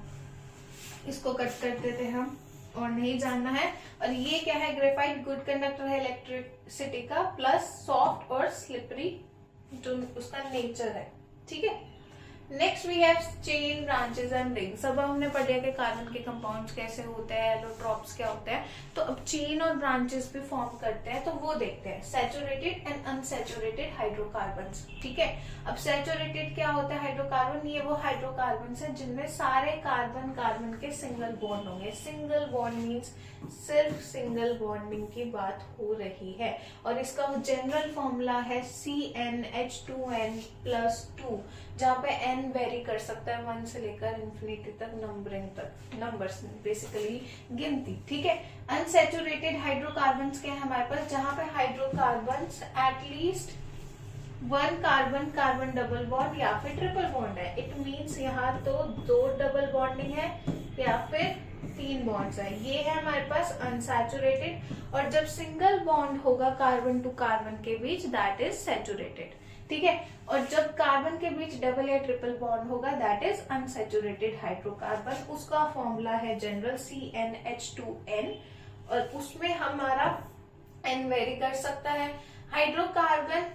इसको कट कर देते हम और नहीं जानना है। और ये क्या है? ग्रेफाइट गुड कंडक्टर है इलेक्ट्रिसिटी का, प्लस सॉफ्ट और स्लिपरी जो उसका नेचर है, ठीक है। Next we have chain, branches and rings. अब हमने पढ़ लिया कि कार्बन के कंपाउंड्स कैसे होते हैं, एलोट्रॉप्स क्या होते हैं। तो अब चेन और ब्रांचेस भी फॉर्म करते हैं, तो वो देखते हैं। Saturated and unsaturated hydrocarbons. ठीक है, अब सैचुरेटेड क्या होता है हाइड्रोकार्बन? ये वो हाइड्रोकार्बन्स है जिनमें सारे कार्बन कार्बन के सिंगल बॉन्ड होंगे। सिंगल बॉन्ड मीन्स सिर्फ सिंगल बॉन्डिंग की बात हो रही है, और इसका जनरल फॉर्मूला है CnH2n+2, जहाँ पे n वेरी कर सकता है 1 से लेकर इंफिनिटी तक, नंबरिंग तक, नंबर्स बेसिकली गिनती। ठीक है, अनसैचुरेटेड हाइड्रोकार्बन्स क्या है हमारे पास? जहाँ पे hydrocarbons at least 1 carbon carbon double bond या फिर ट्रिपल बॉन्ड है। इट मीन्स यहाँ तो 2 डबल बॉन्डिंग है या फिर 3 बॉन्ड्स है, ये है हमारे पास अनसैचुरेटेड। और जब सिंगल बॉन्ड होगा कार्बन टू कार्बन के बीच, दैट इज सैचुरेटेड। ठीक है, और जब कार्बन के बीच डबल या ट्रिपल बॉन्ड होगा, दैट इज अनसैचुरेटेड हाइड्रोकार्बन। उसका फॉर्मूला है जनरल CnH2n, और उसमें हमारा n वेरी कर सकता है। Hydrocarbon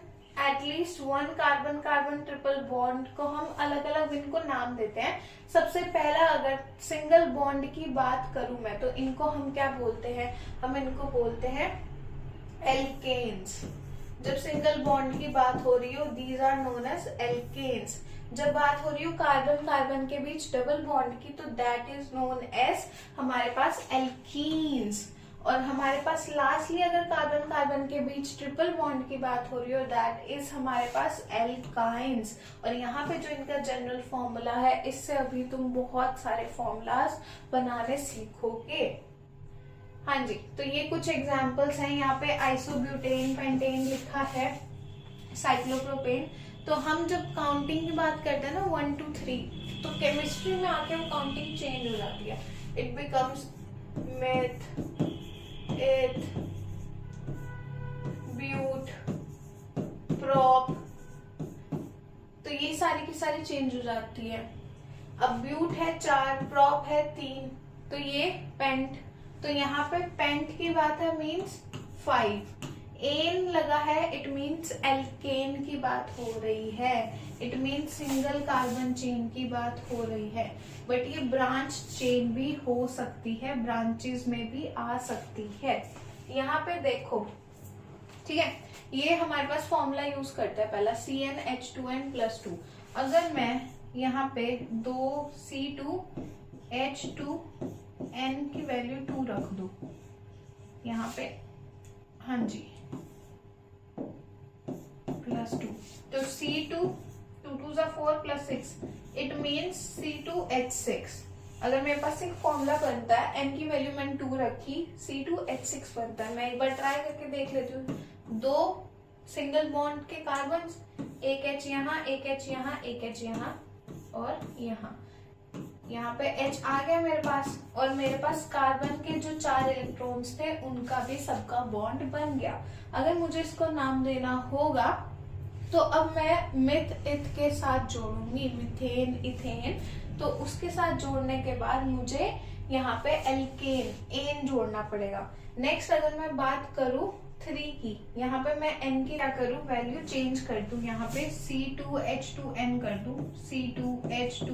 at least 1 carbon carbon triple bond को हम अलग अलग इनको नाम देते हैं। सबसे पहला अगर सिंगल बॉन्ड की बात करूं मैं, तो इनको हम क्या बोलते हैं? हम इनको बोलते हैं एल्केन्स। जब सिंगल बॉन्ड की बात हो रही हो, these are known as alkanes. जब बात हो रही हो कार्बन कार्बन के बीच डबल बॉन्ड की, तो दैट इज नोन एज हमारे पास एल्कीन्स। और हमारे पास लास्टली अगर कार्बन कार्बन के बीच ट्रिपल बॉन्ड की बात हो रही हो, दैट इज हमारे पास एल्काइंस। और यहाँ पे जो इनका जनरल फॉर्मूला है, इससे अभी तुम बहुत सारे फॉर्मूलाज बनाने सीखोगे। हाँ जी, तो ये कुछ एग्जांपल्स हैं। यहाँ पे आइसोब्यूटेन, पेंटेन लिखा है, साइक्लोप्रोपेन। तो हम जब काउंटिंग की बात करते हैं ना 1 2 3, तो केमिस्ट्री में आके वो काउंटिंग चेंज हो जाती है। इट बिकम्स मेथ, एथ, ब्यूट, प्रॉप, तो ये सारी की सारी चेंज हो जाती है। अब ब्यूट है 4, प्रॉप है 3, तो ये पेंट। तो यहाँ पे पेंट की बात है मीन्स 5। एन लगा है, इट मीन्स एल्केन की बात हो रही है। It means single carbon chain की बात हो रही है। बट ये ब्रांच चेन भी हो सकती है, ब्रांचेस में भी आ सकती है। यहाँ पे देखो, ठीक है, ये हमारे पास फॉर्मूला यूज करता है पहला CnH2n+2। अगर मैं यहाँ पे 2C2H2n की वैल्यू 2 रख दू यहाँ पे, हाँ जी, +2, तो C2 2 2 4 + 6, इट मीन्स C2H6। अगर मेरे पास एक फॉर्मूला बनता है, n की वैल्यू मैंने 2 रखी, C2H6 बनता है। मैं एक बार ट्राई करके देख लेती हूँ। 2 सिंगल बॉन्ड के कार्बन, एक H यहाँ, एक H यहाँ, एक H यहाँ और यहाँ पे H आ गया मेरे पास, और मेरे पास कार्बन के जो 4 इलेक्ट्रॉन्स थे उनका भी सबका बॉन्ड बन गया। अगर मुझे इसको नाम देना होगा, तो अब मैं मिथ इथ के साथ जोड़ूंगी, मिथेन, इथेन। तो उसके साथ जोड़ने के बाद मुझे यहाँ पे एल्केन, एन जोड़ना पड़ेगा। नेक्स्ट अगर मैं बात करूँ 3 की, यहाँ पे मैं n की क्या करूँ, वैल्यू चेंज कर दूं। यहाँ पे C2H2n कर दूं, C2H2,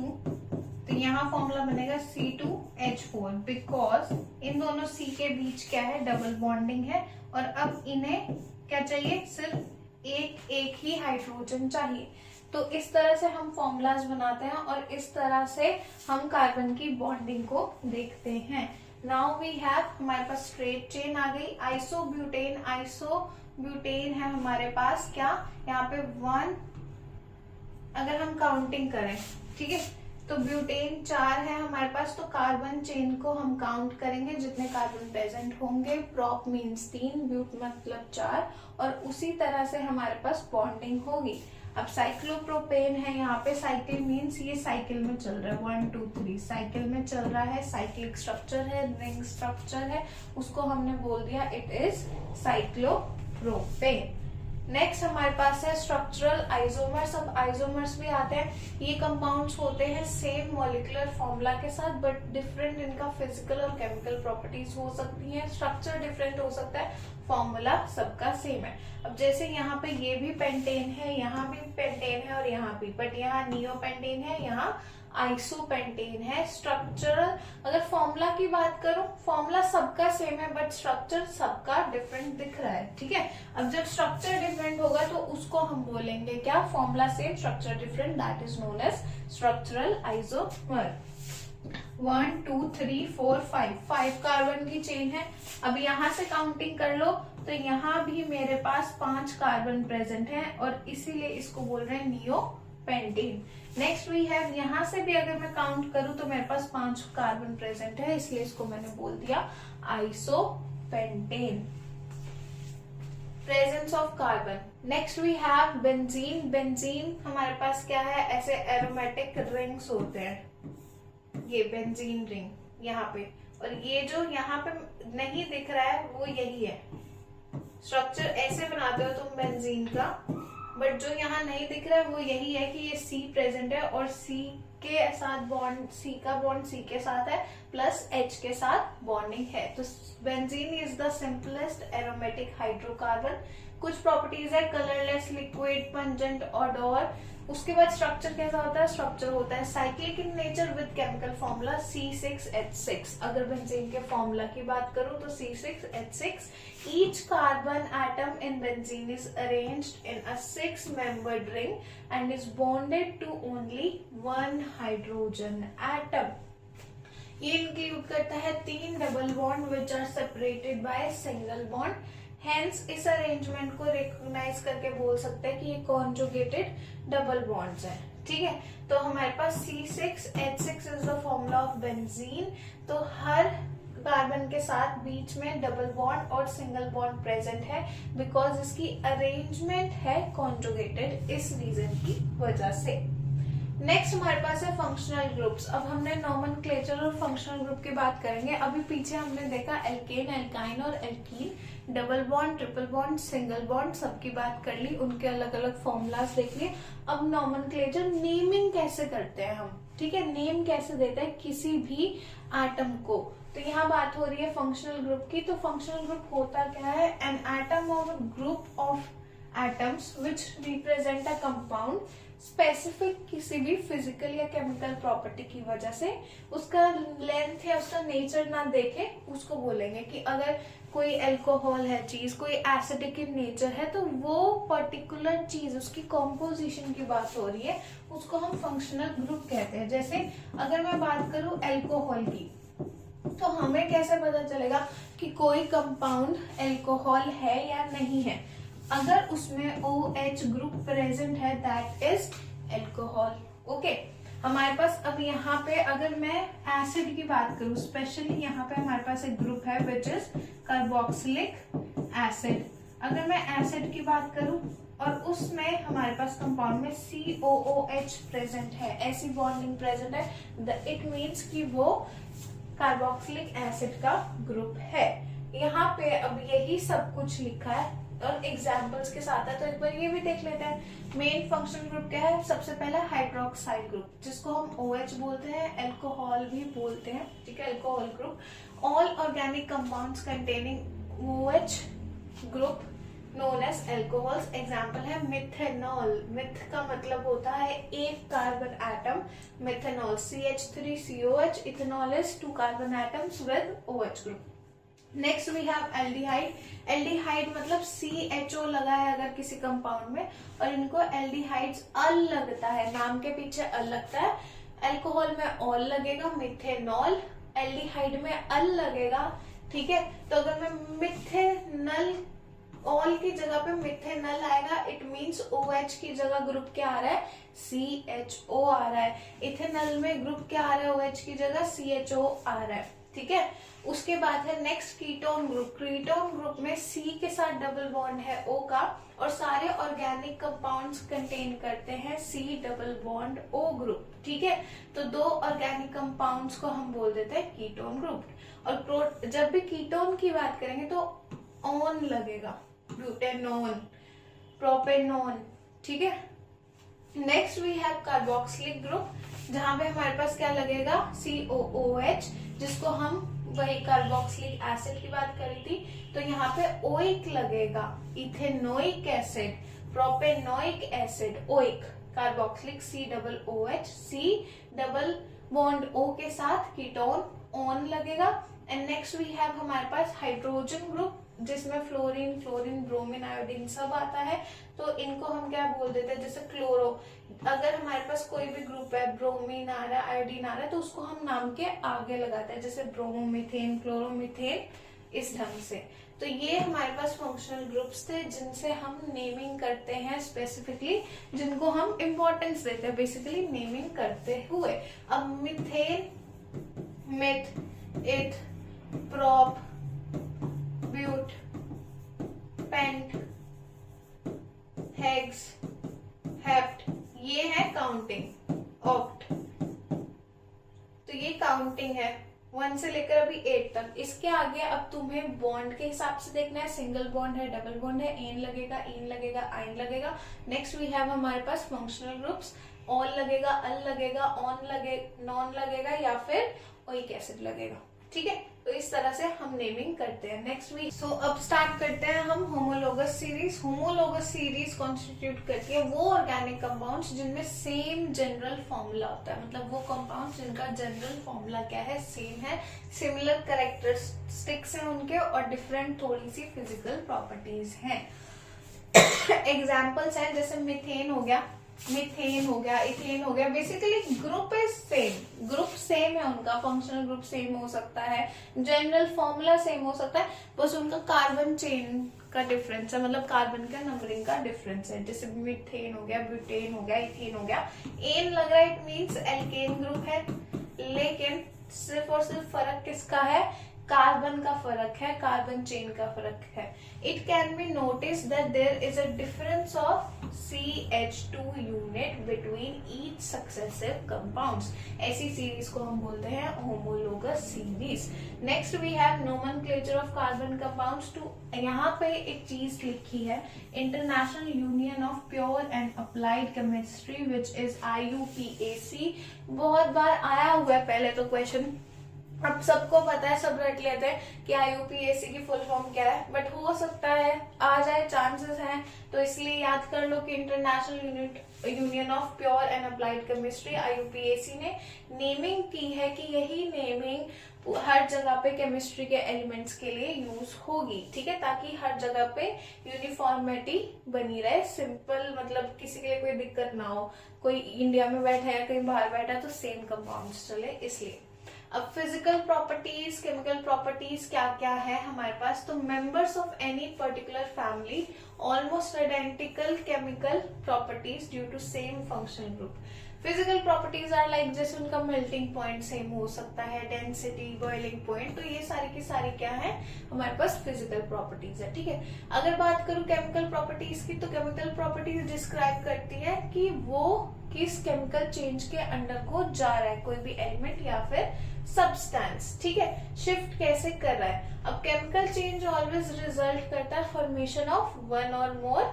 तो यहाँ फॉर्मूला बनेगा C2H4, बिकॉज इन दोनों C के बीच क्या है, डबल बॉन्डिंग है। और अब इन्हें क्या चाहिए, सिर्फ एक ही हाइड्रोजन चाहिए। तो इस तरह से हम फॉर्मूलाज बनाते हैं और इस तरह से हम कार्बन की बॉन्डिंग को देखते हैं। नाउ वी हैव, हमारे पास स्ट्रेट चेन आ गई। आइसोब्यूटेन, आइसोब्यूटेन है हमारे पास क्या, यहाँ पे 1, अगर हम काउंटिंग करें, ठीक है, तो ब्यूटेन 4 है हमारे पास। तो कार्बन चेन को हम काउंट करेंगे जितने कार्बन प्रेजेंट होंगे। प्रॉप मीन्स 3, ब्यूट मतलब 4, और उसी तरह से हमारे पास बॉन्डिंग होगी। अब साइक्लोप्रोपेन है यहाँ पे, साइकिल मीन्स ये साइकिल में चल रहा है, 1 2 3 साइकिल में चल रहा है, साइक्लिक स्ट्रक्चर है, रिंग स्ट्रक्चर है, उसको हमने बोल दिया इट इज साइक्लोप्रोपेन। नेक्स्ट हमारे पास है स्ट्रक्चरल आइसोमर्स। अब आइसोमर्स भी आते हैं, ये कंपाउंड्स होते हैं सेम मॉलिक्यूलर फॉर्मूला के साथ बट डिफरेंट इनका फिजिकल और केमिकल प्रॉपर्टीज हो सकती हैं, स्ट्रक्चर डिफरेंट हो सकता है, फॉर्मूला सबका सेम है। अब जैसे यहाँ पे ये भी पेंटेन है, यहाँ भी पेंटेन है और यहाँ भी, बट यहाँ नियोपेंटेन है, यहाँ आइसोपेंटेन है। स्ट्रक्चरल अगर फॉर्मूला की बात करूं, फॉर्मूला सबका सेम है बट स्ट्रक्चर सबका डिफरेंट दिख रहा है, ठीक है। अब जब स्ट्रक्चर डिफरेंट होगा तो उसको हम बोलेंगे क्या, formula same structure different, that is known as structural isomer. 1 2 3 4 5 carbon की चेन है। अब यहाँ से काउंटिंग कर लो तो यहाँ भी मेरे पास 5 कार्बन प्रेजेंट है और इसीलिए इसको बोल रहे हैं नियोपेंटेन। नेक्स्ट वी हैव, यहाँ से भी अगर मैं काउंट करूं तो मेरे पास 5 कार्बन प्रेजेंट है, इसलिए इसको मैंने बोल दिया isopentane. Presence of carbon. Next we have benzene. Benzene हमारे पास क्या है, ऐसे एरोमेटिक रिंग्स होते हैं, ये बेंजीन रिंग यहाँ पे, और ये जो यहाँ पे नहीं दिख रहा है वो यही है। स्ट्रक्चर ऐसे बनाते हो तुम बेंजीन का, बट जो यहाँ नहीं दिख रहा है वो यही है कि ये C प्रेजेंट है और C के साथ बॉन्ड, C का बॉन्ड C के साथ है प्लस H के साथ बॉन्डिंग है। तो benzene is the simplest aromatic hydrocarbon. कुछ प्रॉपर्टीज है, कलरलेस, लिक्विड, पंजेंट, ऑडोर। उसके बाद स्ट्रक्चर कैसा होता है, स्ट्रक्चर होता है cyclic in nature with chemical formula C6H6। अगर बेंजीन के फॉर्मूला की बात करूं तो C6H6। Each carbon atom in benzene is arranged in a 6-membered ring and is bonded to only 1 hydrogen atom. ये इंक्लूड करता है 3 double bond which are separated by single bond. Hence इस arrangement को recognise करके बोल सकते हैं कि ये कॉन्जुगेटेड डबल बॉन्ड्स हैं, ठीक है। तो हमारे पास C6H6 is the formula of benzene. तो हर कार्बन के साथ बीच में डबल बॉन्ड और सिंगल बॉन्ड प्रेजेंट है बिकॉज इसकी अरेंजमेंट है कॉन्जुगेटेड, इस रीजन की वजह से। नेक्स्ट हमारे पास है फंक्शनल ग्रुप्स। अब हमने नॉमेनक्लेचर और फंक्शनल ग्रुप की बात करेंगे। अभी पीछे हमने देखा एल्केन, एल्काइन और alkene, double bond, triple bond, single bond, सबकी बात कर ली, उनके अलग अलग फॉर्मूलाज देख लिए। अब नॉमेनक्लेचर, नेमिंग कैसे करते हैं हम, ठीक है, नेम कैसे देते हैं किसी भी एटम को। तो यहाँ बात हो रही है फंक्शनल ग्रुप की। तो फंक्शनल ग्रुप होता क्या है, एन एटम और group of atoms which represent a compound specific किसी भी फिजिकल या केमिकल प्रॉपर्टी की वजह से, उसका लेंथ या उसका नेचर ना देखे उसको बोलेंगे कि अगर कोई अल्कोहल है चीज, कोई एसिडिक इन नेचर है, तो वो पर्टिकुलर चीज, उसकी कॉम्पोजिशन की बात हो रही है, उसको हम फंक्शनल ग्रुप कहते हैं। जैसे अगर मैं बात करूं अल्कोहल की, तो हमें कैसे पता चलेगा कि कोई कंपाउंड अल्कोहल है या नहीं है। अगर उसमें OH ग्रुप प्रेजेंट है दैट इज अल्कोहल, ओके। हमारे पास अब यहाँ पे अगर मैं एसिड की बात करूं, स्पेशली यहाँ पे हमारे पास एक ग्रुप है विच इज कार्बोक्सिलिक एसिड। अगर मैं एसिड की बात करूं और उसमें हमारे पास कंपाउंड में COOH प्रेजेंट है, ऐसी बॉन्डिंग प्रेजेंट है, इट मीन्स कि वो कार्बोक्सिलिक एसिड का ग्रुप है। यहाँ पे अब यही सब कुछ लिखा है और एग्जाम्पल्स के साथ है, तो एक बार ये भी देख लेते हैं। मेन फंक्शनल ग्रुप क्या है, सबसे पहला हाइड्रोक्साइड ग्रुप, जिसको हम OH बोलते हैं, अल्कोहल भी बोलते हैं, ठीक है, alcohol group. All organic compounds containing OH group known as alcohols. Example है मिथेनॉल। मिथ का मतलब होता है एक carbon atom, methanol CH3COH। Ethanol is 2 carbon atoms with OH group. Next we have aldehyde. Aldehyde मतलब CHO लगा है अगर किसी कंपाउंड में, और इनको एल्डिहाइड्स अल लगता है, नाम के पीछे अल लगता है। अल्कोहल में ऑल लगेगा, मिथेनॉल, एल्डिहाइड में अल लगेगा, ठीक है। तो अगर मैं मिथेनल, ऑल की जगह पे मिथेनल आएगा, इट मींस OH की जगह ग्रुप क्या आ रहा है, CHO आ रहा है। इथेनल में ग्रुप क्या आ रहा है, OH की जगह CHO आ रहा है, ठीक है। उसके बाद है next ketone group. Ketone group में C के साथ डबल बॉन्ड है O का, और सारे ऑर्गेनिक कंपाउंड्स कंटेन करते हैं C double bond O group, ठीक है। तो 2 ऑर्गेनिक कंपाउंड्स को हम बोल देते हैं कीटोन ग्रुप। और जब भी कीटोन की बात करेंगे तो ऑन लगेगा, ब्यूटेनॉन, प्रोपेनॉन, ठीक है। Next we have carboxylic group, जहां पे हमारे पास क्या लगेगा, COOH, जिसको हम वही कार्बोक्सिलिक एसिड की बात करी थी, तो यहाँ पे ओइक लगेगा, ethanoic acid, propanoic acid, oic, carboxylic COOH, C double bond O के साथ कीटोन ऑन लगेगा। एंड नेक्स्ट वी हैव हमारे पास हाइड्रोजन ग्रुप, जिसमें फ्लोरीन, ब्रोमीन, आयोडीन सब आता है, तो इनको हम क्या बोल देते हैं, जैसे क्लोरो, अगर हमारे पास कोई भी ग्रुप है, ब्रोमीन आ रहा है, आयोडीन आ रहा है, तो उसको हम नाम के आगे लगाते हैं, जैसे ब्रोमोमीथेन, क्लोरोमीथेन, इस ढंग से। तो ये हमारे पास फंक्शनल ग्रुप्स थे जिनसे हम नेमिंग करते हैं स्पेसिफिकली, जिनको हम इंपॉर्टेंस देते हैं बेसिकली नेमिंग करते हुए। अब methane, meth, eth, prop, but, pent, hex, hept, ये है काउंटिंग, ऑक्ट, तो ये काउंटिंग है 1 से लेकर अभी 8 तक। इसके आगे अब तुम्हें बॉन्ड के हिसाब से देखना है, सिंगल बॉन्ड है, डबल बॉन्ड है, एन लगेगा, इन लगेगा, आइन लगेगा। नेक्स्ट वी हैव हमारे पास फंक्शनल ग्रुप्स, ऑल लगेगा, अल लगेगा, ऑन लगे, नॉन लगेगा, या फिर ओइक एसिड लगेगा, ठीक है। तो इस तरह से हम नेमिंग करते हैं। नेक्स्ट वीक अब स्टार्ट करते हैं हम homologous series. Homologous series constitute करती है वो ऑर्गेनिक कंपाउंड्स जिनमें सेम जनरल फॉर्मूला होता है, मतलब वो कंपाउंड्स जिनका जनरल फॉर्मूला क्या है, सेम है, सिमिलर कैरेक्टरिस्टिक्स हैं उनके, और डिफरेंट थोड़ी सी फिजिकल प्रॉपर्टीज हैं। एग्जाम्पल्स हैं, जैसे मिथेन हो गया, इथेन हो गया। Basically group is same, group same है उनका, फंक्शनल ग्रुप सेम हो सकता है, जनरल फॉर्मूला सेम हो सकता है, बस उनका कार्बन चेन का डिफरेंस है, मतलब कार्बन का नंबरिंग का डिफरेंस है। जैसे मिथेन हो गया, ब्यूटेन हो गया, इथेन हो गया, एन लग रहा है, इट मीन्स एल्केन ग्रुप है, लेकिन सिर्फ और सिर्फ फर्क किसका है, कार्बन का फर्क है, कार्बन चेन का फर्क है। It can be notice that there is a difference of CH2 unit between each successive compounds. ऐसी सीरीज को हम बोलते हैं homologous series. Next we have nomenclature of carbon compounds too, यहाँ पे एक चीज लिखी है, international union of pure and applied chemistry which is IUPAC। बहुत बार आया हुआ है पहले तो क्वेश्चन, अब सबको पता है, सब रट लेते हैं कि IUPAC की फुल फॉर्म क्या है, बट हो सकता है आ जाए, चांसेस हैं, तो इसलिए याद कर लो कि international union of pure and applied chemistry IUPAC ने नेमिंग की है कि यही नेमिंग हर जगह पे केमिस्ट्री के एलिमेंट्स के लिए यूज होगी, ठीक है, ताकि हर जगह पे यूनिफॉर्मिटी बनी रहे, सिंपल, मतलब किसी के लिए कोई दिक्कत ना हो, कोई इंडिया में बैठा है कहीं बाहर बैठा है तो सेम कंपाउंड्स चले, इसलिए। अब फिजिकल प्रॉपर्टीज, केमिकल प्रॉपर्टीज क्या क्या है हमारे पास, तो members of any particular family almost identical chemical properties due to same functional group. Physical properties are like, जैसे उनका मेल्टिंग पॉइंट सेम हो सकता है, डेंसिटी, बॉइलिंग पॉइंट, तो ये सारी की सारी क्या है हमारे पास फिजिकल प्रॉपर्टीज है, ठीक है। अगर बात करूं केमिकल प्रॉपर्टीज की, तो केमिकल प्रॉपर्टीज डिस्क्राइब करती है कि वो किस केमिकल चेंज के अंडर को जा रहा है, कोई भी एलिमेंट या फिर सब्सटेंस, ठीक है, शिफ्ट कैसे कर रहा है। अब केमिकल चेंज ऑलवेज रिजल्ट करता है फॉर्मेशन ऑफ वन और मोर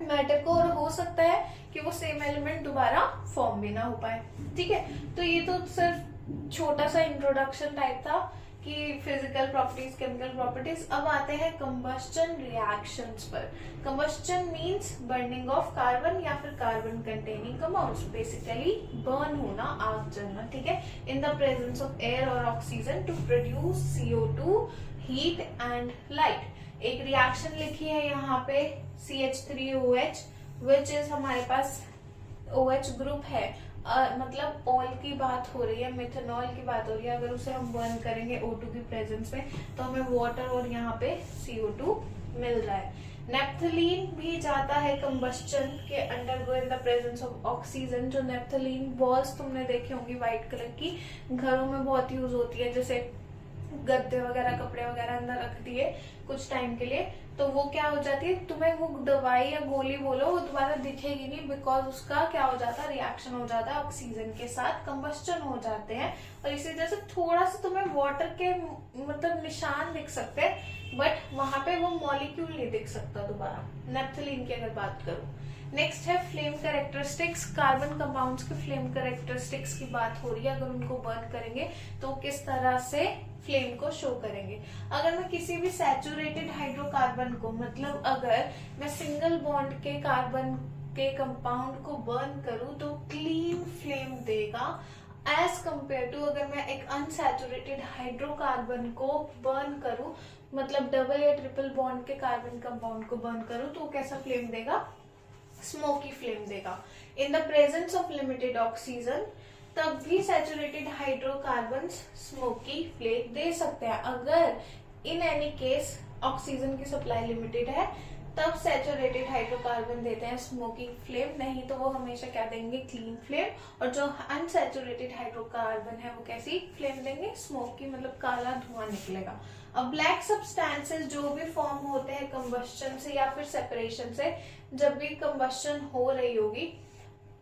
मैटर को, और हो सकता है कि वो सेम एलिमेंट दोबारा फॉर्म भी ना हो पाए, ठीक है। तो ये तो सिर्फ छोटा सा इंट्रोडक्शन टाइप था कि फिजिकल प्रॉपर्टीज, केमिकल प्रॉपर्टीज। अब आते हैं कंबस्टन रिएक्शंस पर। Combustion means burning of carbon या फिर carbon containing compounds, basically burn होना, आग जलना, ठीक है, in the presence of air और oxygen to produce CO2, heat and light. एक रिएक्शन लिखी है यहाँ पे CH3OH, विच इज हमारे पास OH ग्रुप है, मतलब ऑल की बात हो रही है, मिथेनॉल की बात हो रही है। अगर उसे हम बर्न करेंगे O2 की प्रेजेंस में तो हमें वाटर और यहाँ पे CO2 मिल रहा है। नेप्थलीन भी जाता है कंबस्टन के under go in the presence of oxygen. जो नेप्थलीन बॉल्स तुमने देखी होंगी व्हाइट कलर की, घरों में बहुत यूज होती है, जैसे गद्दे वगैरह, कपड़े वगैरह अंदर रख दिए कुछ टाइम के लिए, तो वो क्या हो जाती है, तुम्हें वो दवाई या गोली बोलो वो दोबारा दिखेगी नहीं, बिकॉज उसका क्या हो जाता है, रिएक्शन हो जाता है ऑक्सीजन के साथ, कंबस्टन हो जाते हैं। और इसी तरह से थोड़ा सा तुम्हें वाटर के मतलब निशान दिख सकते हैं, बट वहां पे वो मॉलिक्यूल नहीं दिख सकता दोबारा। नेप्थलीन की अगर बात करूं, नेक्स्ट है फ्लेम कैरेक्टरिस्टिक्स। कार्बन कंपाउंड्स के फ्लेम कैरेक्टरिस्टिक्स की बात हो रही है। अगर उनको बर्न करेंगे तो किस तरह से फ्लेम को शो करेंगे। अगर मैं किसी भी सैचुरेटेड हाइड्रोकार्बन को, मतलब अगर मैं सिंगल बॉन्ड के कार्बन के कंपाउंड को बर्न करूं तो क्लीन फ्लेम देगा, एज कंपेयर टू अगर मैं एक अनसैचुरेटेड हाइड्रोकार्बन को बर्न करूं, मतलब डबल या ट्रिपल बॉन्ड के कार्बन कंपाउंड को बर्न करूं तो कैसा फ्लेम देगा, स्मोकी फ्लेम देगा। इन the presence of limited oxygen, तब भी सैचुरेटेड हाइड्रोकार्बन्स स्मोकी फ्लेम दे सकते हैं। अगर इन एनी केस ऑक्सीजन की सप्लाई लिमिटेड है तब सैचुरेटेड हाइड्रोकार्बन देते हैं स्मोकी फ्लेम, नहीं तो वो हमेशा क्या देंगे, क्लीन फ्लेम। और जो अनसैचुरेटेड हाइड्रोकार्बन है वो कैसी फ्लेम देंगे, स्मोकी, मतलब काला धुआं निकलेगा। अब ब्लैक सब्सटेंसेस जो भी फॉर्म होते हैं कंबस्टन से या फिर सेपरेशन से, जब भी कंबस्टन हो रही होगी,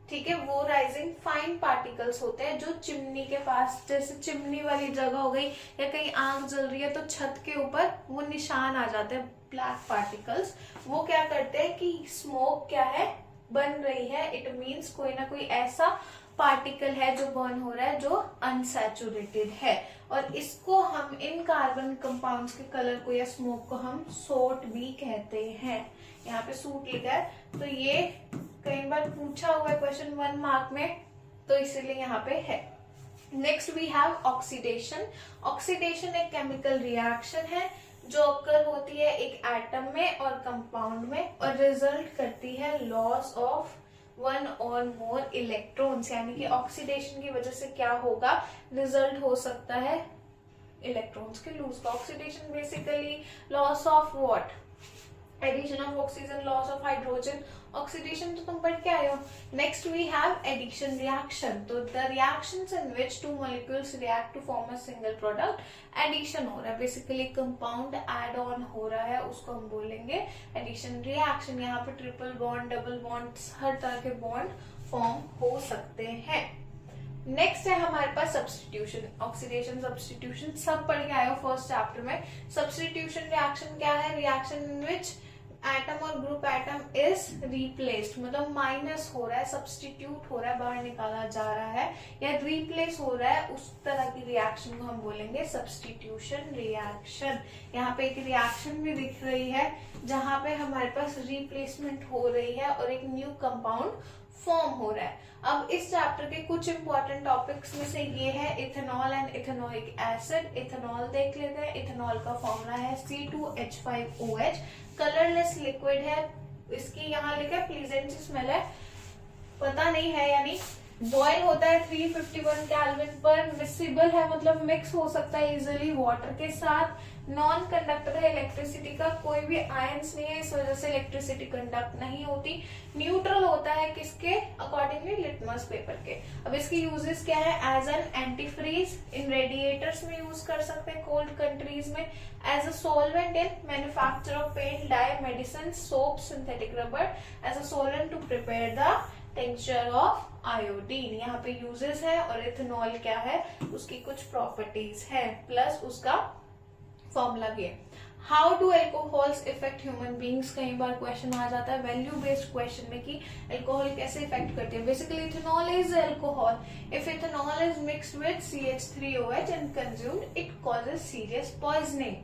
ठीक है, वो राइजिंग फाइन पार्टिकल्स होते हैं जो चिमनी के पास, जैसे चिमनी वाली जगह हो गई या कहीं आग जल रही है तो छत के ऊपर वो निशान आ जाते हैं ब्लैक पार्टिकल्स। वो क्या करते हैं कि स्मोक क्या है, बन रही है, इट मीन्स कोई ना कोई ऐसा पार्टिकल है जो बर्न हो रहा है जो अनसैचुरेटेड है। और इसको हम, इन कार्बन कंपाउंड्स के कलर को या स्मोक को हम सोट भी कहते हैं। यहाँ पे सूट लिखा है तो ये कई बार पूछा हुआ है क्वेश्चन 1 मार्क में, तो इसीलिए यहाँ पे है। Next we have oxidation. Oxidation एक केमिकल रिएक्शन है जो अक्कर होती है एक एटम में और कंपाउंड में और रिजल्ट करती है लॉस ऑफ 1 और मोर इलेक्ट्रॉन्स। यानी कि ऑक्सीडेशन की वजह से क्या होगा, रिजल्ट हो सकता है इलेक्ट्रॉन्स के लूज का। Oxidation basically loss of what, addition of oxygen, loss of hydrogen. Oxidation तो तुम पढ़ के आए हो। Next we have addition reaction. तो the reactions in which two molecules react to form a single product, addition हो रहा है, बेसिकली कंपाउंड ऐड ऑन हो रहा है, उसको हम बोलेंगे एडिशन रिएक्शन। यहाँ पे ट्रिपल बॉन्ड, डबल बॉन्ड, हर तरह के बॉन्ड फॉर्म हो सकते हैं। नेक्स्ट है हमारे पास सब्स्टिट्यूशन। ऑक्सीडेशन, सब्स्टिट्यूशन सब पढ़ के आए हो फर्स्ट चैप्टर में। सब्स्टिट्यूशन रिएक्शन क्या है, रिएक्शन इन विच एटम और ग्रुप एटम इज रिप्लेस्ड, मतलब माइनस हो रहा है, सब्स्टिट्यूट हो रहा है, बाहर निकाला जा रहा है या रिप्लेस हो रहा है, उस तरह की रिएक्शन को हम बोलेंगे सब्स्टिट्यूशन रिएक्शन। यहाँ पे एक रिएक्शन भी दिख रही है जहां पे हमारे पास रिप्लेसमेंट हो रही है और एक न्यू कंपाउंड फॉर्म हो रहा है। अब इस चैप्टर के कुछ इंपॉर्टेंट टॉपिक्स में से ये है ethanol and ethanoic acid. Ethanol देख लेते हैं। इथेनॉल का फॉर्मूला है C2H5OH। कलरलेस लिक्विड है, इसकी यहाँ लिखा है प्लीजेंट स्मेल है, पता नहीं है यानी। बॉयल होता है 351 केल्विन पर, मिक्सिबल है मतलब मिक्स हो सकता है इजिली वाटर के साथ। नॉन कंडक्टर है इलेक्ट्रिसिटी का, कोई भी आयंस नहीं है, इस वजह से इलेक्ट्रिसिटी कंडक्ट नहीं होती। न्यूट्रल होता है किसके अकॉर्डिंगली, लिटमस पेपर के। अब इसकी यूजेस क्या है, as an antifreeze, in radiators में यूज कर सकते हैं कोल्ड कंट्रीज में, as a solvent in manufacture of paint, dye, medicine, soap, synthetic rubber, as a solvent to prepare the texture of iodine. यहाँ पे यूजेस है। और इथेनॉल क्या है, उसकी कुछ प्रॉपर्टीज है, प्लस उसका फॉर्मूला भी है। How do alcohols effect human beings, कई बार क्वेश्चन आ जाता है वैल्यू बेस्ड क्वेश्चन में कि एल्कोहल कैसे इफेक्ट करती है। Basically ethanol is alcohol. If ethanol is mixed with CH3OH and consumed, it causes serious poisoning.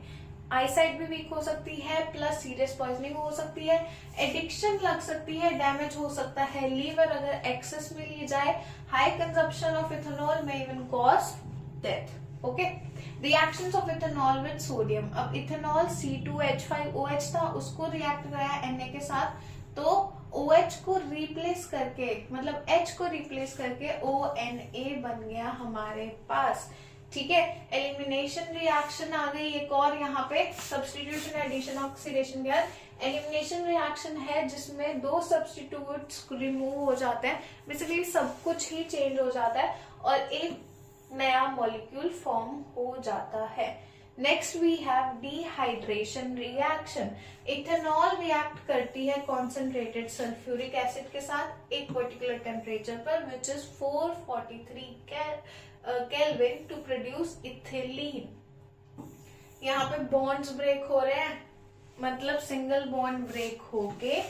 Eyesight भी वीक हो सकती है, प्लस सीरियस पॉइजनिंग हो सकती है, एडिक्शन लग सकती है, डैमेज हो सकता है लीवर अगर एक्सेस में ली जाए। हाई कंजप्शन ऑफ इथेनॉल में even cause death. Okay, reactions of ethanol with sodium. अब इथेनॉल C2H5OH था, उसको रिएक्ट कराया Na के साथ, तो OH को रिप्लेस करके, मतलब H को रिप्लेस करके ONA बन गया हमारे पास। ठीक है, एलिमिनेशन रिएक्शन आ गई एक और, यहाँ पे सब्स्टिट्यूशन, एडिशन, ऑक्सीडेशन के बाद एलिमिनेशन रिएक्शन है जिसमें 2 सब्स्टिट्यूट्स रिमूव हो जाते हैं। बेसिकली सब कुछ ही चेंज हो जाता है और एक नया मॉलिक्यूल फॉर्म हो जाता है। Next we have dehydration reaction. Ethanol react करती है कॉन्सेंट्रेटेड सल्फ्यूरिक एसिड के साथ एक पर्टिकुलर टेम्परेचर पर which is 443 kelvin to produce ethylene. यहाँ पे बॉन्ड्स ब्रेक हो रहे हैं, मतलब सिंगल बॉन्ड ब्रेक होके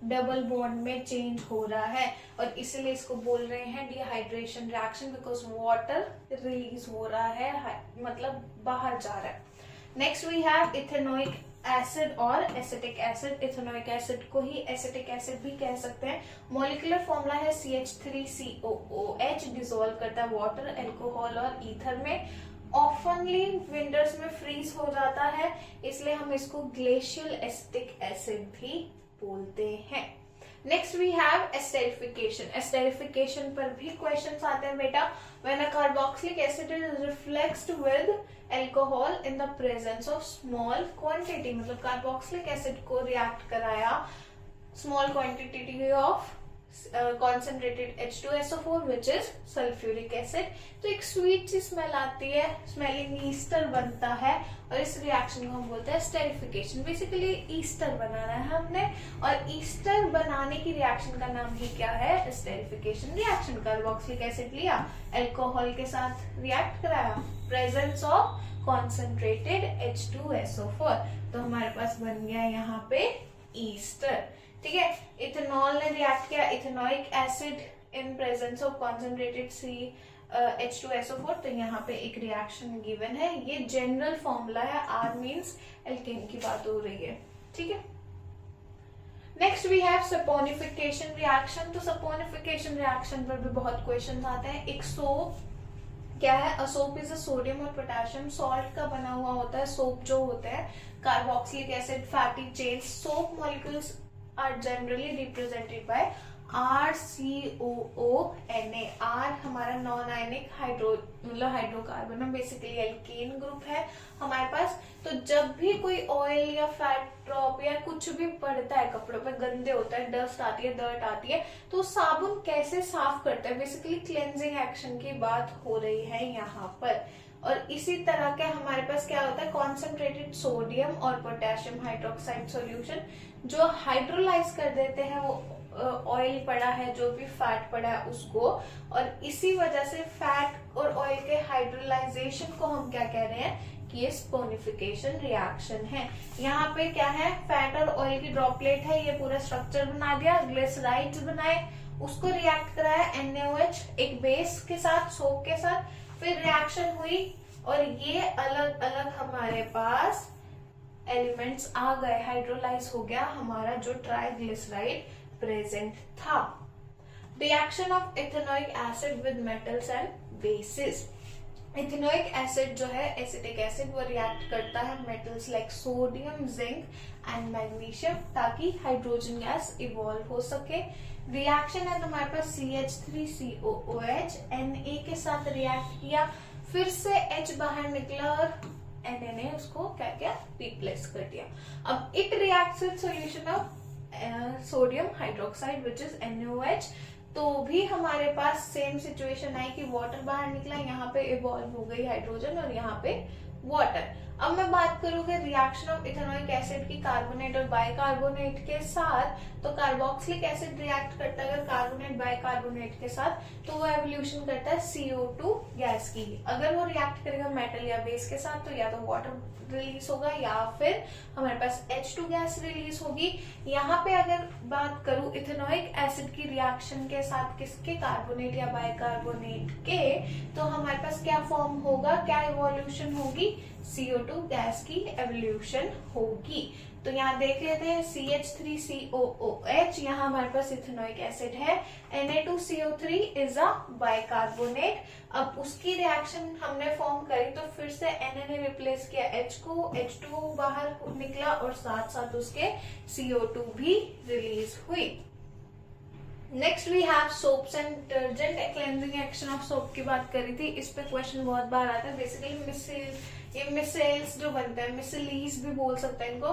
डबल बॉन्ड में चेंज हो रहा है और इसीलिए इसको बोल रहे हैं dehydration reaction, because water release हो रहा है, मतलब बाहर जा रहा है। Next we have ethanoic acid और एसिटिक एसिड। इथेनोइक एसिड को ही एसिटिक एसिड भी कह सकते हैं। मॉलिक्यूलर फॉर्मूला है CH3COOH, डिसॉल्व करता है वाटर, एल्कोहल और ईथर में। ऑफनली विंटर्स में फ्रीज हो जाता है, इसलिए हम इसको ग्लेशियल एसिटिक एसिड भी बोलते हैं। Next we have esterification. Esterification पर भी क्वेश्चंस आते हैं बेटा। When a carboxylic acid is refluxed with alcohol in the presence of small quantity, मतलब कार्बोक्सिलिक एसिड को रिएक्ट कराया small quantity of concentrated H2SO4 which is sulfuric acid, तो एक स्वीट सी स्मेल आती है, स्मेलिंग ईस्टर बनता है और इस रिएक्शन को हम बोलते हैं एस्टेरिफिकेशन। बेसिकली ईस्टर बनाना है हमने और ईस्टर बनाने की रिएक्शन का नाम ही क्या है, एस्टेरिफिकेशन रिएक्शन। कार्बोक्सिलिक एसिड लिया, अल्कोहल के साथ रिएक्ट कराया, प्रेजेंस ऑफ कॉन्सेंट्रेटेड H2SO4, तो हमारे पास बन गया यहाँ पे ईस्टर। ठीक है, इथेनॉल ने रिएक्ट किया ethanoic acid in presence of concentrated H2SO4, तो यहाँ पे एक रिएक्शन गिवन है। ये जनरल फॉर्मूला है, R मींस एल्केन की बात हो रही है। ठीक है, next we have saponification reaction. तो सपोनिफिकेशन रिएक्शन पर भी बहुत क्वेश्चन आते हैं। एक सोप क्या है, सोप इज अ सोडियम और पोटेशियम सॉल्ट का बना हुआ होता है। सोप जो होते हैं carboxylic acid fatty chain, soap molecules are generally represented by RCOONA। R हमारा नॉन आयनिक मतलब हाइड्रोकार्बन है, बेसिकली एल्केन ग्रुप है हमारे पास। तो जब भी कोई ऑयल या फैट ड्रॉप या कुछ भी पड़ता है कपड़ों पे, गंदे होता है, डस्ट आती है, डर्ट आती है, तो साबुन कैसे साफ करता है, बेसिकली क्लेंजिंग एक्शन की बात हो रही है यहाँ पर। और इसी तरह के हमारे पास क्या होता है, कॉन्सेंट्रेटेड सोडियम और पोटेशियम हाइड्रोक्साइड सॉल्यूशन जो हाइड्रोलाइज कर देते हैं वो ऑयल पड़ा है, जो भी फैट पड़ा है उसको, और इसी वजह से फैट और ऑयल के हाइड्रोलाइजेशन को हम क्या कह रहे हैं कि ये सपोनिफिकेशन रिएक्शन है। यहाँ पे क्या है, फैट और ऑयल की ड्रॉपलेट है, ये पूरा स्ट्रक्चर बना दिया, ग्लिसराइड्स बनाए, उसको रिएक्ट कराया NaOH एक बेस के साथ, सोप के साथ, फिर रिएक्शन हुई और ये अलग अलग हमारे पास एलिमेंट्स आ गए, हाइड्रोलाइज हो गया हमारा जो ट्राइग्लिसराइड प्रेजेंट था। Reaction of ethanoic acid with metals and bases. Ethanoic acid जो है एसिटिक एसिड, वो रिएक्ट करता है metals like sodium, zinc and magnesium, ताकि हाइड्रोजन गैस इवॉल्व हो सके। रिएक्शन है हमारे पास CH3COOH Na के साथ रिएक्ट किया, फिर से H बाहर निकला और Na ने उसको क्या किया, रिप्लेस कर दिया। अब it reacts with solution of sodium hydroxide which is NaOH, तो भी हमारे पास सेम सिचुएशन आई कि वाटर बाहर निकला, यहाँ पे इवॉल्व हो गई हाइड्रोजन और यहाँ पे वाटर। अब मैं बात करूंगी रिएक्शन ऑफ इथेनोइक एसिड की कार्बोनेट और बाइकार्बोनेट के साथ, तो कार्बोक्सिलिक एसिड रिएक्ट करता है अगर कार्बोनेट बाइकार्बोनेट के साथ, तो वो एवोल्यूशन करता है CO2 गैस की। अगर वो रिएक्ट करेगा मेटल या बेस के साथ, तो या तो वाटर रिलीज होगा या फिर हमारे पास H2 गैस रिलीज होगी। यहाँ पे अगर बात करूं इथेनोइक एसिड की रिएक्शन के साथ किसके, कार्बोनेट या बाइकार्बोनेट के, तो हमारे पास क्या फॉर्म होगा, क्या इवोल्यूशन होगी, CO2 गैस की एवोल्यूशन होगी। तो यहाँ देख लेते हैं CH3COOH, यहाँ हमारे पास इथेनोइक एसिड है, Na2CO3 इज अ बाइकार्बोनेट। अब उसकी रिएक्शन हमने फॉर्म करी तो फिर से Na ने रिप्लेस किया H को, H2 बाहर निकला और साथ साथ उसके CO2 भी रिलीज हुई। Next we have soaps and detergent. Cleansing action of soap की बात करी थी, इस पे क्वेश्चन बहुत बार आता है। बेसिकली मिसेल्स जो बनते हैं, मिसलीज भी बोल सकते हैं इनको,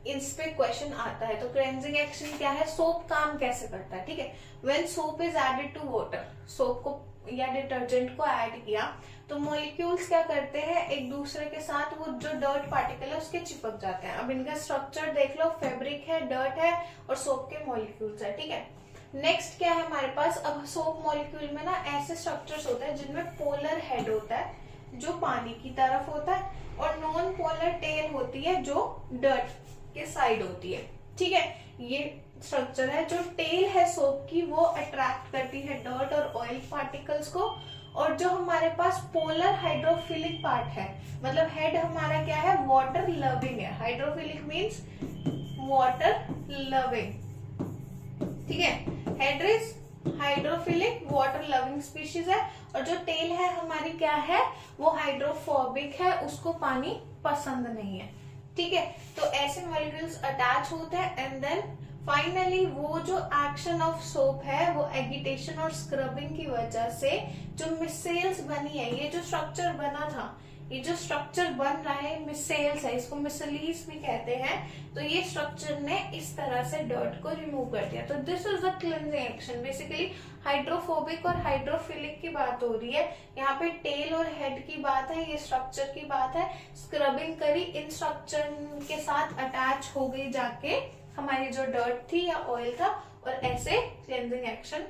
इस पे क्वेश्चन आता है। तो क्लेंजिंग एक्शन क्या है, सोप काम कैसे करता है, ठीक है। When soap is added to water, soap को या डिटर्जेंट को ऐड किया तो मॉलिक्यूल्स क्या करते हैं, एक दूसरे के साथ वो जो डर्ट पार्टिकल है उसके चिपक जाते हैं। अब इनका स्ट्रक्चर देख लो, फैब्रिक है, डर्ट है और सोप के मॉलिक्यूल्स है, ठीक है। नेक्स्ट क्या है हमारे पास, अब सोप मॉलिक्यूल में ना ऐसे स्ट्रक्चर्स होते हैं जिनमें पोलर हेड होता है जो पानी की तरफ होता है और नॉन पोलर टेल होती है जो डर्ट के साइड होती है, ठीक है। ये स्ट्रक्चर है, जो टेल है सोप की वो अट्रैक्ट करती है डर्ट और ऑयल पार्टिकल्स को, और जो हमारे पास पोलर हाइड्रोफिलिक पार्ट है, मतलब हेड हमारा क्या है, वाटर लविंग है। हाइड्रोफिलिक मीन्स वाटर लविंग, ठीक है। Head is hydrophilic water loving species है, और जो टेल है हमारी क्या है, वो हाइड्रोफोबिक है, उसको पानी पसंद नहीं है, ठीक है। तो ऐसे मॉलिक्यूल्स अटैच होते हैं एंड देन फाइनली वो जो एक्शन ऑफ सोप है वो एगिटेशन और स्क्रबिंग की वजह से जो मिसेल्स बनी है, ये जो स्ट्रक्चर बना था, ये जो स्ट्रक्चर बन रहा है मिसेल्स है, इसको मिसलीस भी कहते हैं। तो ये स्ट्रक्चर ने इस तरह से डर्ट को रिमूव कर दिया। तो this is the cleansing action. Basically hydrophobic और हाइड्रोफिलिक की बात हो रही है, यहाँ पे टेल और हेड की बात है, ये स्ट्रक्चर की बात है। स्क्रबिंग करी, इन स्ट्रक्चर के साथ अटैच हो गई जाके हमारी जो डर्ट थी या ऑयल था, और ऐसे क्लींजिंग एक्शन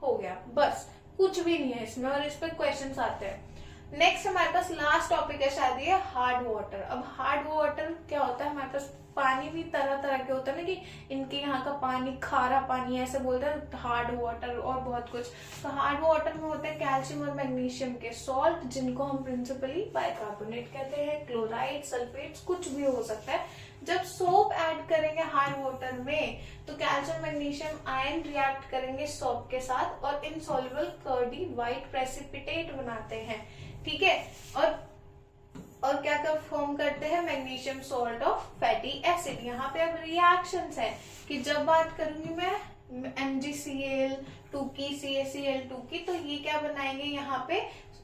हो गया। बस कुछ भी नहीं है इसमें, और इस पे क्वेश्चंस आते हैं। नेक्स्ट हमारे पास लास्ट टॉपिक है शायद ये हार्ड वाटर। अब हार्ड वाटर क्या होता है, हमारे पास पानी भी तरह तरह के होता है ना, कि इनके यहाँ का पानी खारा पानी ऐसे बोलते हैं, हार्ड वाटर और बहुत कुछ। तो हार्ड वाटर में होते हैं कैल्शियम और मैग्नीशियम के सॉल्ट, जिनको हम प्रिंसिपली बाइकार्बोनेट कहते हैं, क्लोराइड, सल्फेट्स, कुछ भी हो सकता है। जब सोप ऐड करेंगे हार्ड वाटर में तो कैल्शियम मैग्नीशियम आयन रिएक्ट करेंगे सोप के साथ और इनसॉल्युबल कर्डी व्हाइट प्रेसिपिटेट बनाते हैं, ठीक है। और क्या क्या फॉर्म करते हैं, magnesium salt of fatty acid. यहाँ पे अब रिएक्शंस है कि जब बात करूंगी मैं MgCl2 की, CaCl2 की, तो ये क्या बनाएंगे, यहाँ पे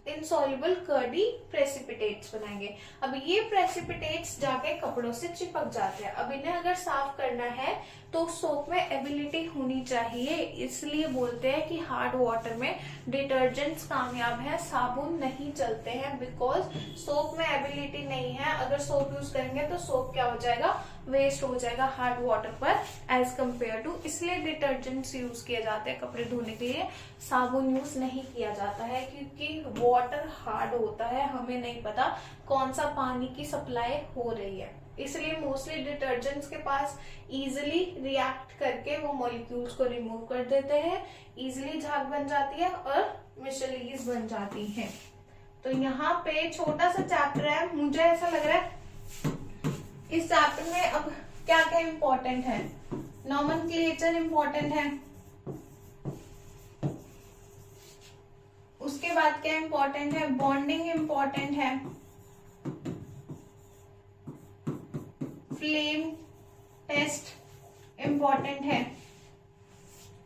इनसॉल्युबल कर्डी प्रेसिपिटेट्स बनाएंगे। अब ये प्रेसिपिटेट्स जाके कपड़ों से चिपक जाते हैं। अब इन्हें अगर साफ करना है तो सोप में एबिलिटी होनी चाहिए, इसलिए बोलते हैं कि हार्ड वाटर में डिटर्जेंट्स कामयाब है, साबुन नहीं चलते हैं, बिकॉज सोप में एबिलिटी नहीं है। अगर सोप यूज करेंगे तो सोप क्या हो जाएगा, वेस्ट हो जाएगा हार्ड वाटर पर एज कंपेयर टू, इसलिए डिटर्जेंट्स यूज किए जाते हैं कपड़े धोने के लिए, साबुन यूज नहीं किया जाता है, क्योंकि वाटर हार्ड होता है, हमें नहीं पता कौन सा पानी की सप्लाई हो रही है, इसलिए मोस्टली डिटर्जेंट्स के पास इजिली रिएक्ट करके वो मॉलिक्यूल्स को रिमूव कर देते हैं, इजिली झाग बन जाती है और मिशेलीज बन जाती है। तो यहाँ पे छोटा सा चैप्टर है, मुझे ऐसा लग रहा है इस चैप्टर में अब क्या क्या इम्पोर्टेंट है, नॉमेनक्लेचर इम्पोर्टेंट है, उसके बाद क्या इम्पोर्टेंट है, बॉन्डिंग इम्पोर्टेंट है, फ्लेम टेस्ट इम्पोर्टेंट है,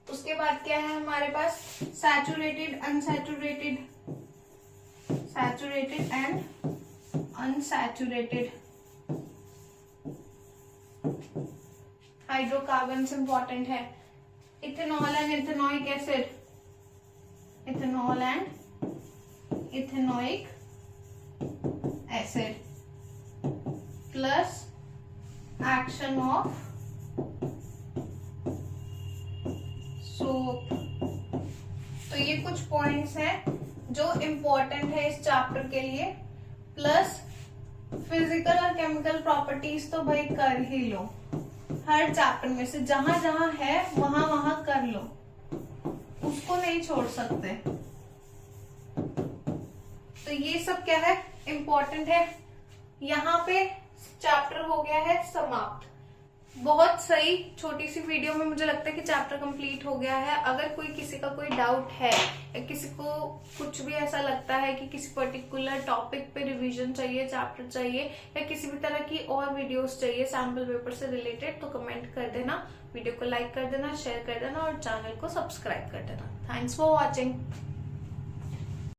उसके बाद क्या है हमारे पास, saturated unsaturated, saturated and unsaturated, hydrocarbons important है, ethanol and ethanoic acid, ethanol and ethanoic acid, plus action of soap. तो ये कुछ पॉइंट्स हैं जो इम्पोर्टेंट है इस चैप्टर के लिए, प्लस फिजिकल और केमिकल प्रॉपर्टीज तो भाई कर ही लो, हर चैप्टर में से जहां जहां है वहां वहां कर लो, उसको नहीं छोड़ सकते। तो ये सब क्या है, इम्पोर्टेंट है। यहाँ पे चैप्टर हो गया है समाप्त। बहुत सही, छोटी सी वीडियो में मुझे लगता है कि चैप्टर कंप्लीट हो गया है। अगर कोई किसी का कोई डाउट है या किसी को कुछ भी ऐसा लगता है कि किसी पर्टिकुलर टॉपिक पे रिवीजन चाहिए, चैप्टर चाहिए, या किसी भी तरह की और वीडियोस चाहिए सैम्पल पेपर से रिलेटेड, तो कमेंट कर देना, वीडियो को लाइक कर देना, शेयर कर देना और चैनल को सब्सक्राइब कर देना। Thanks for watching.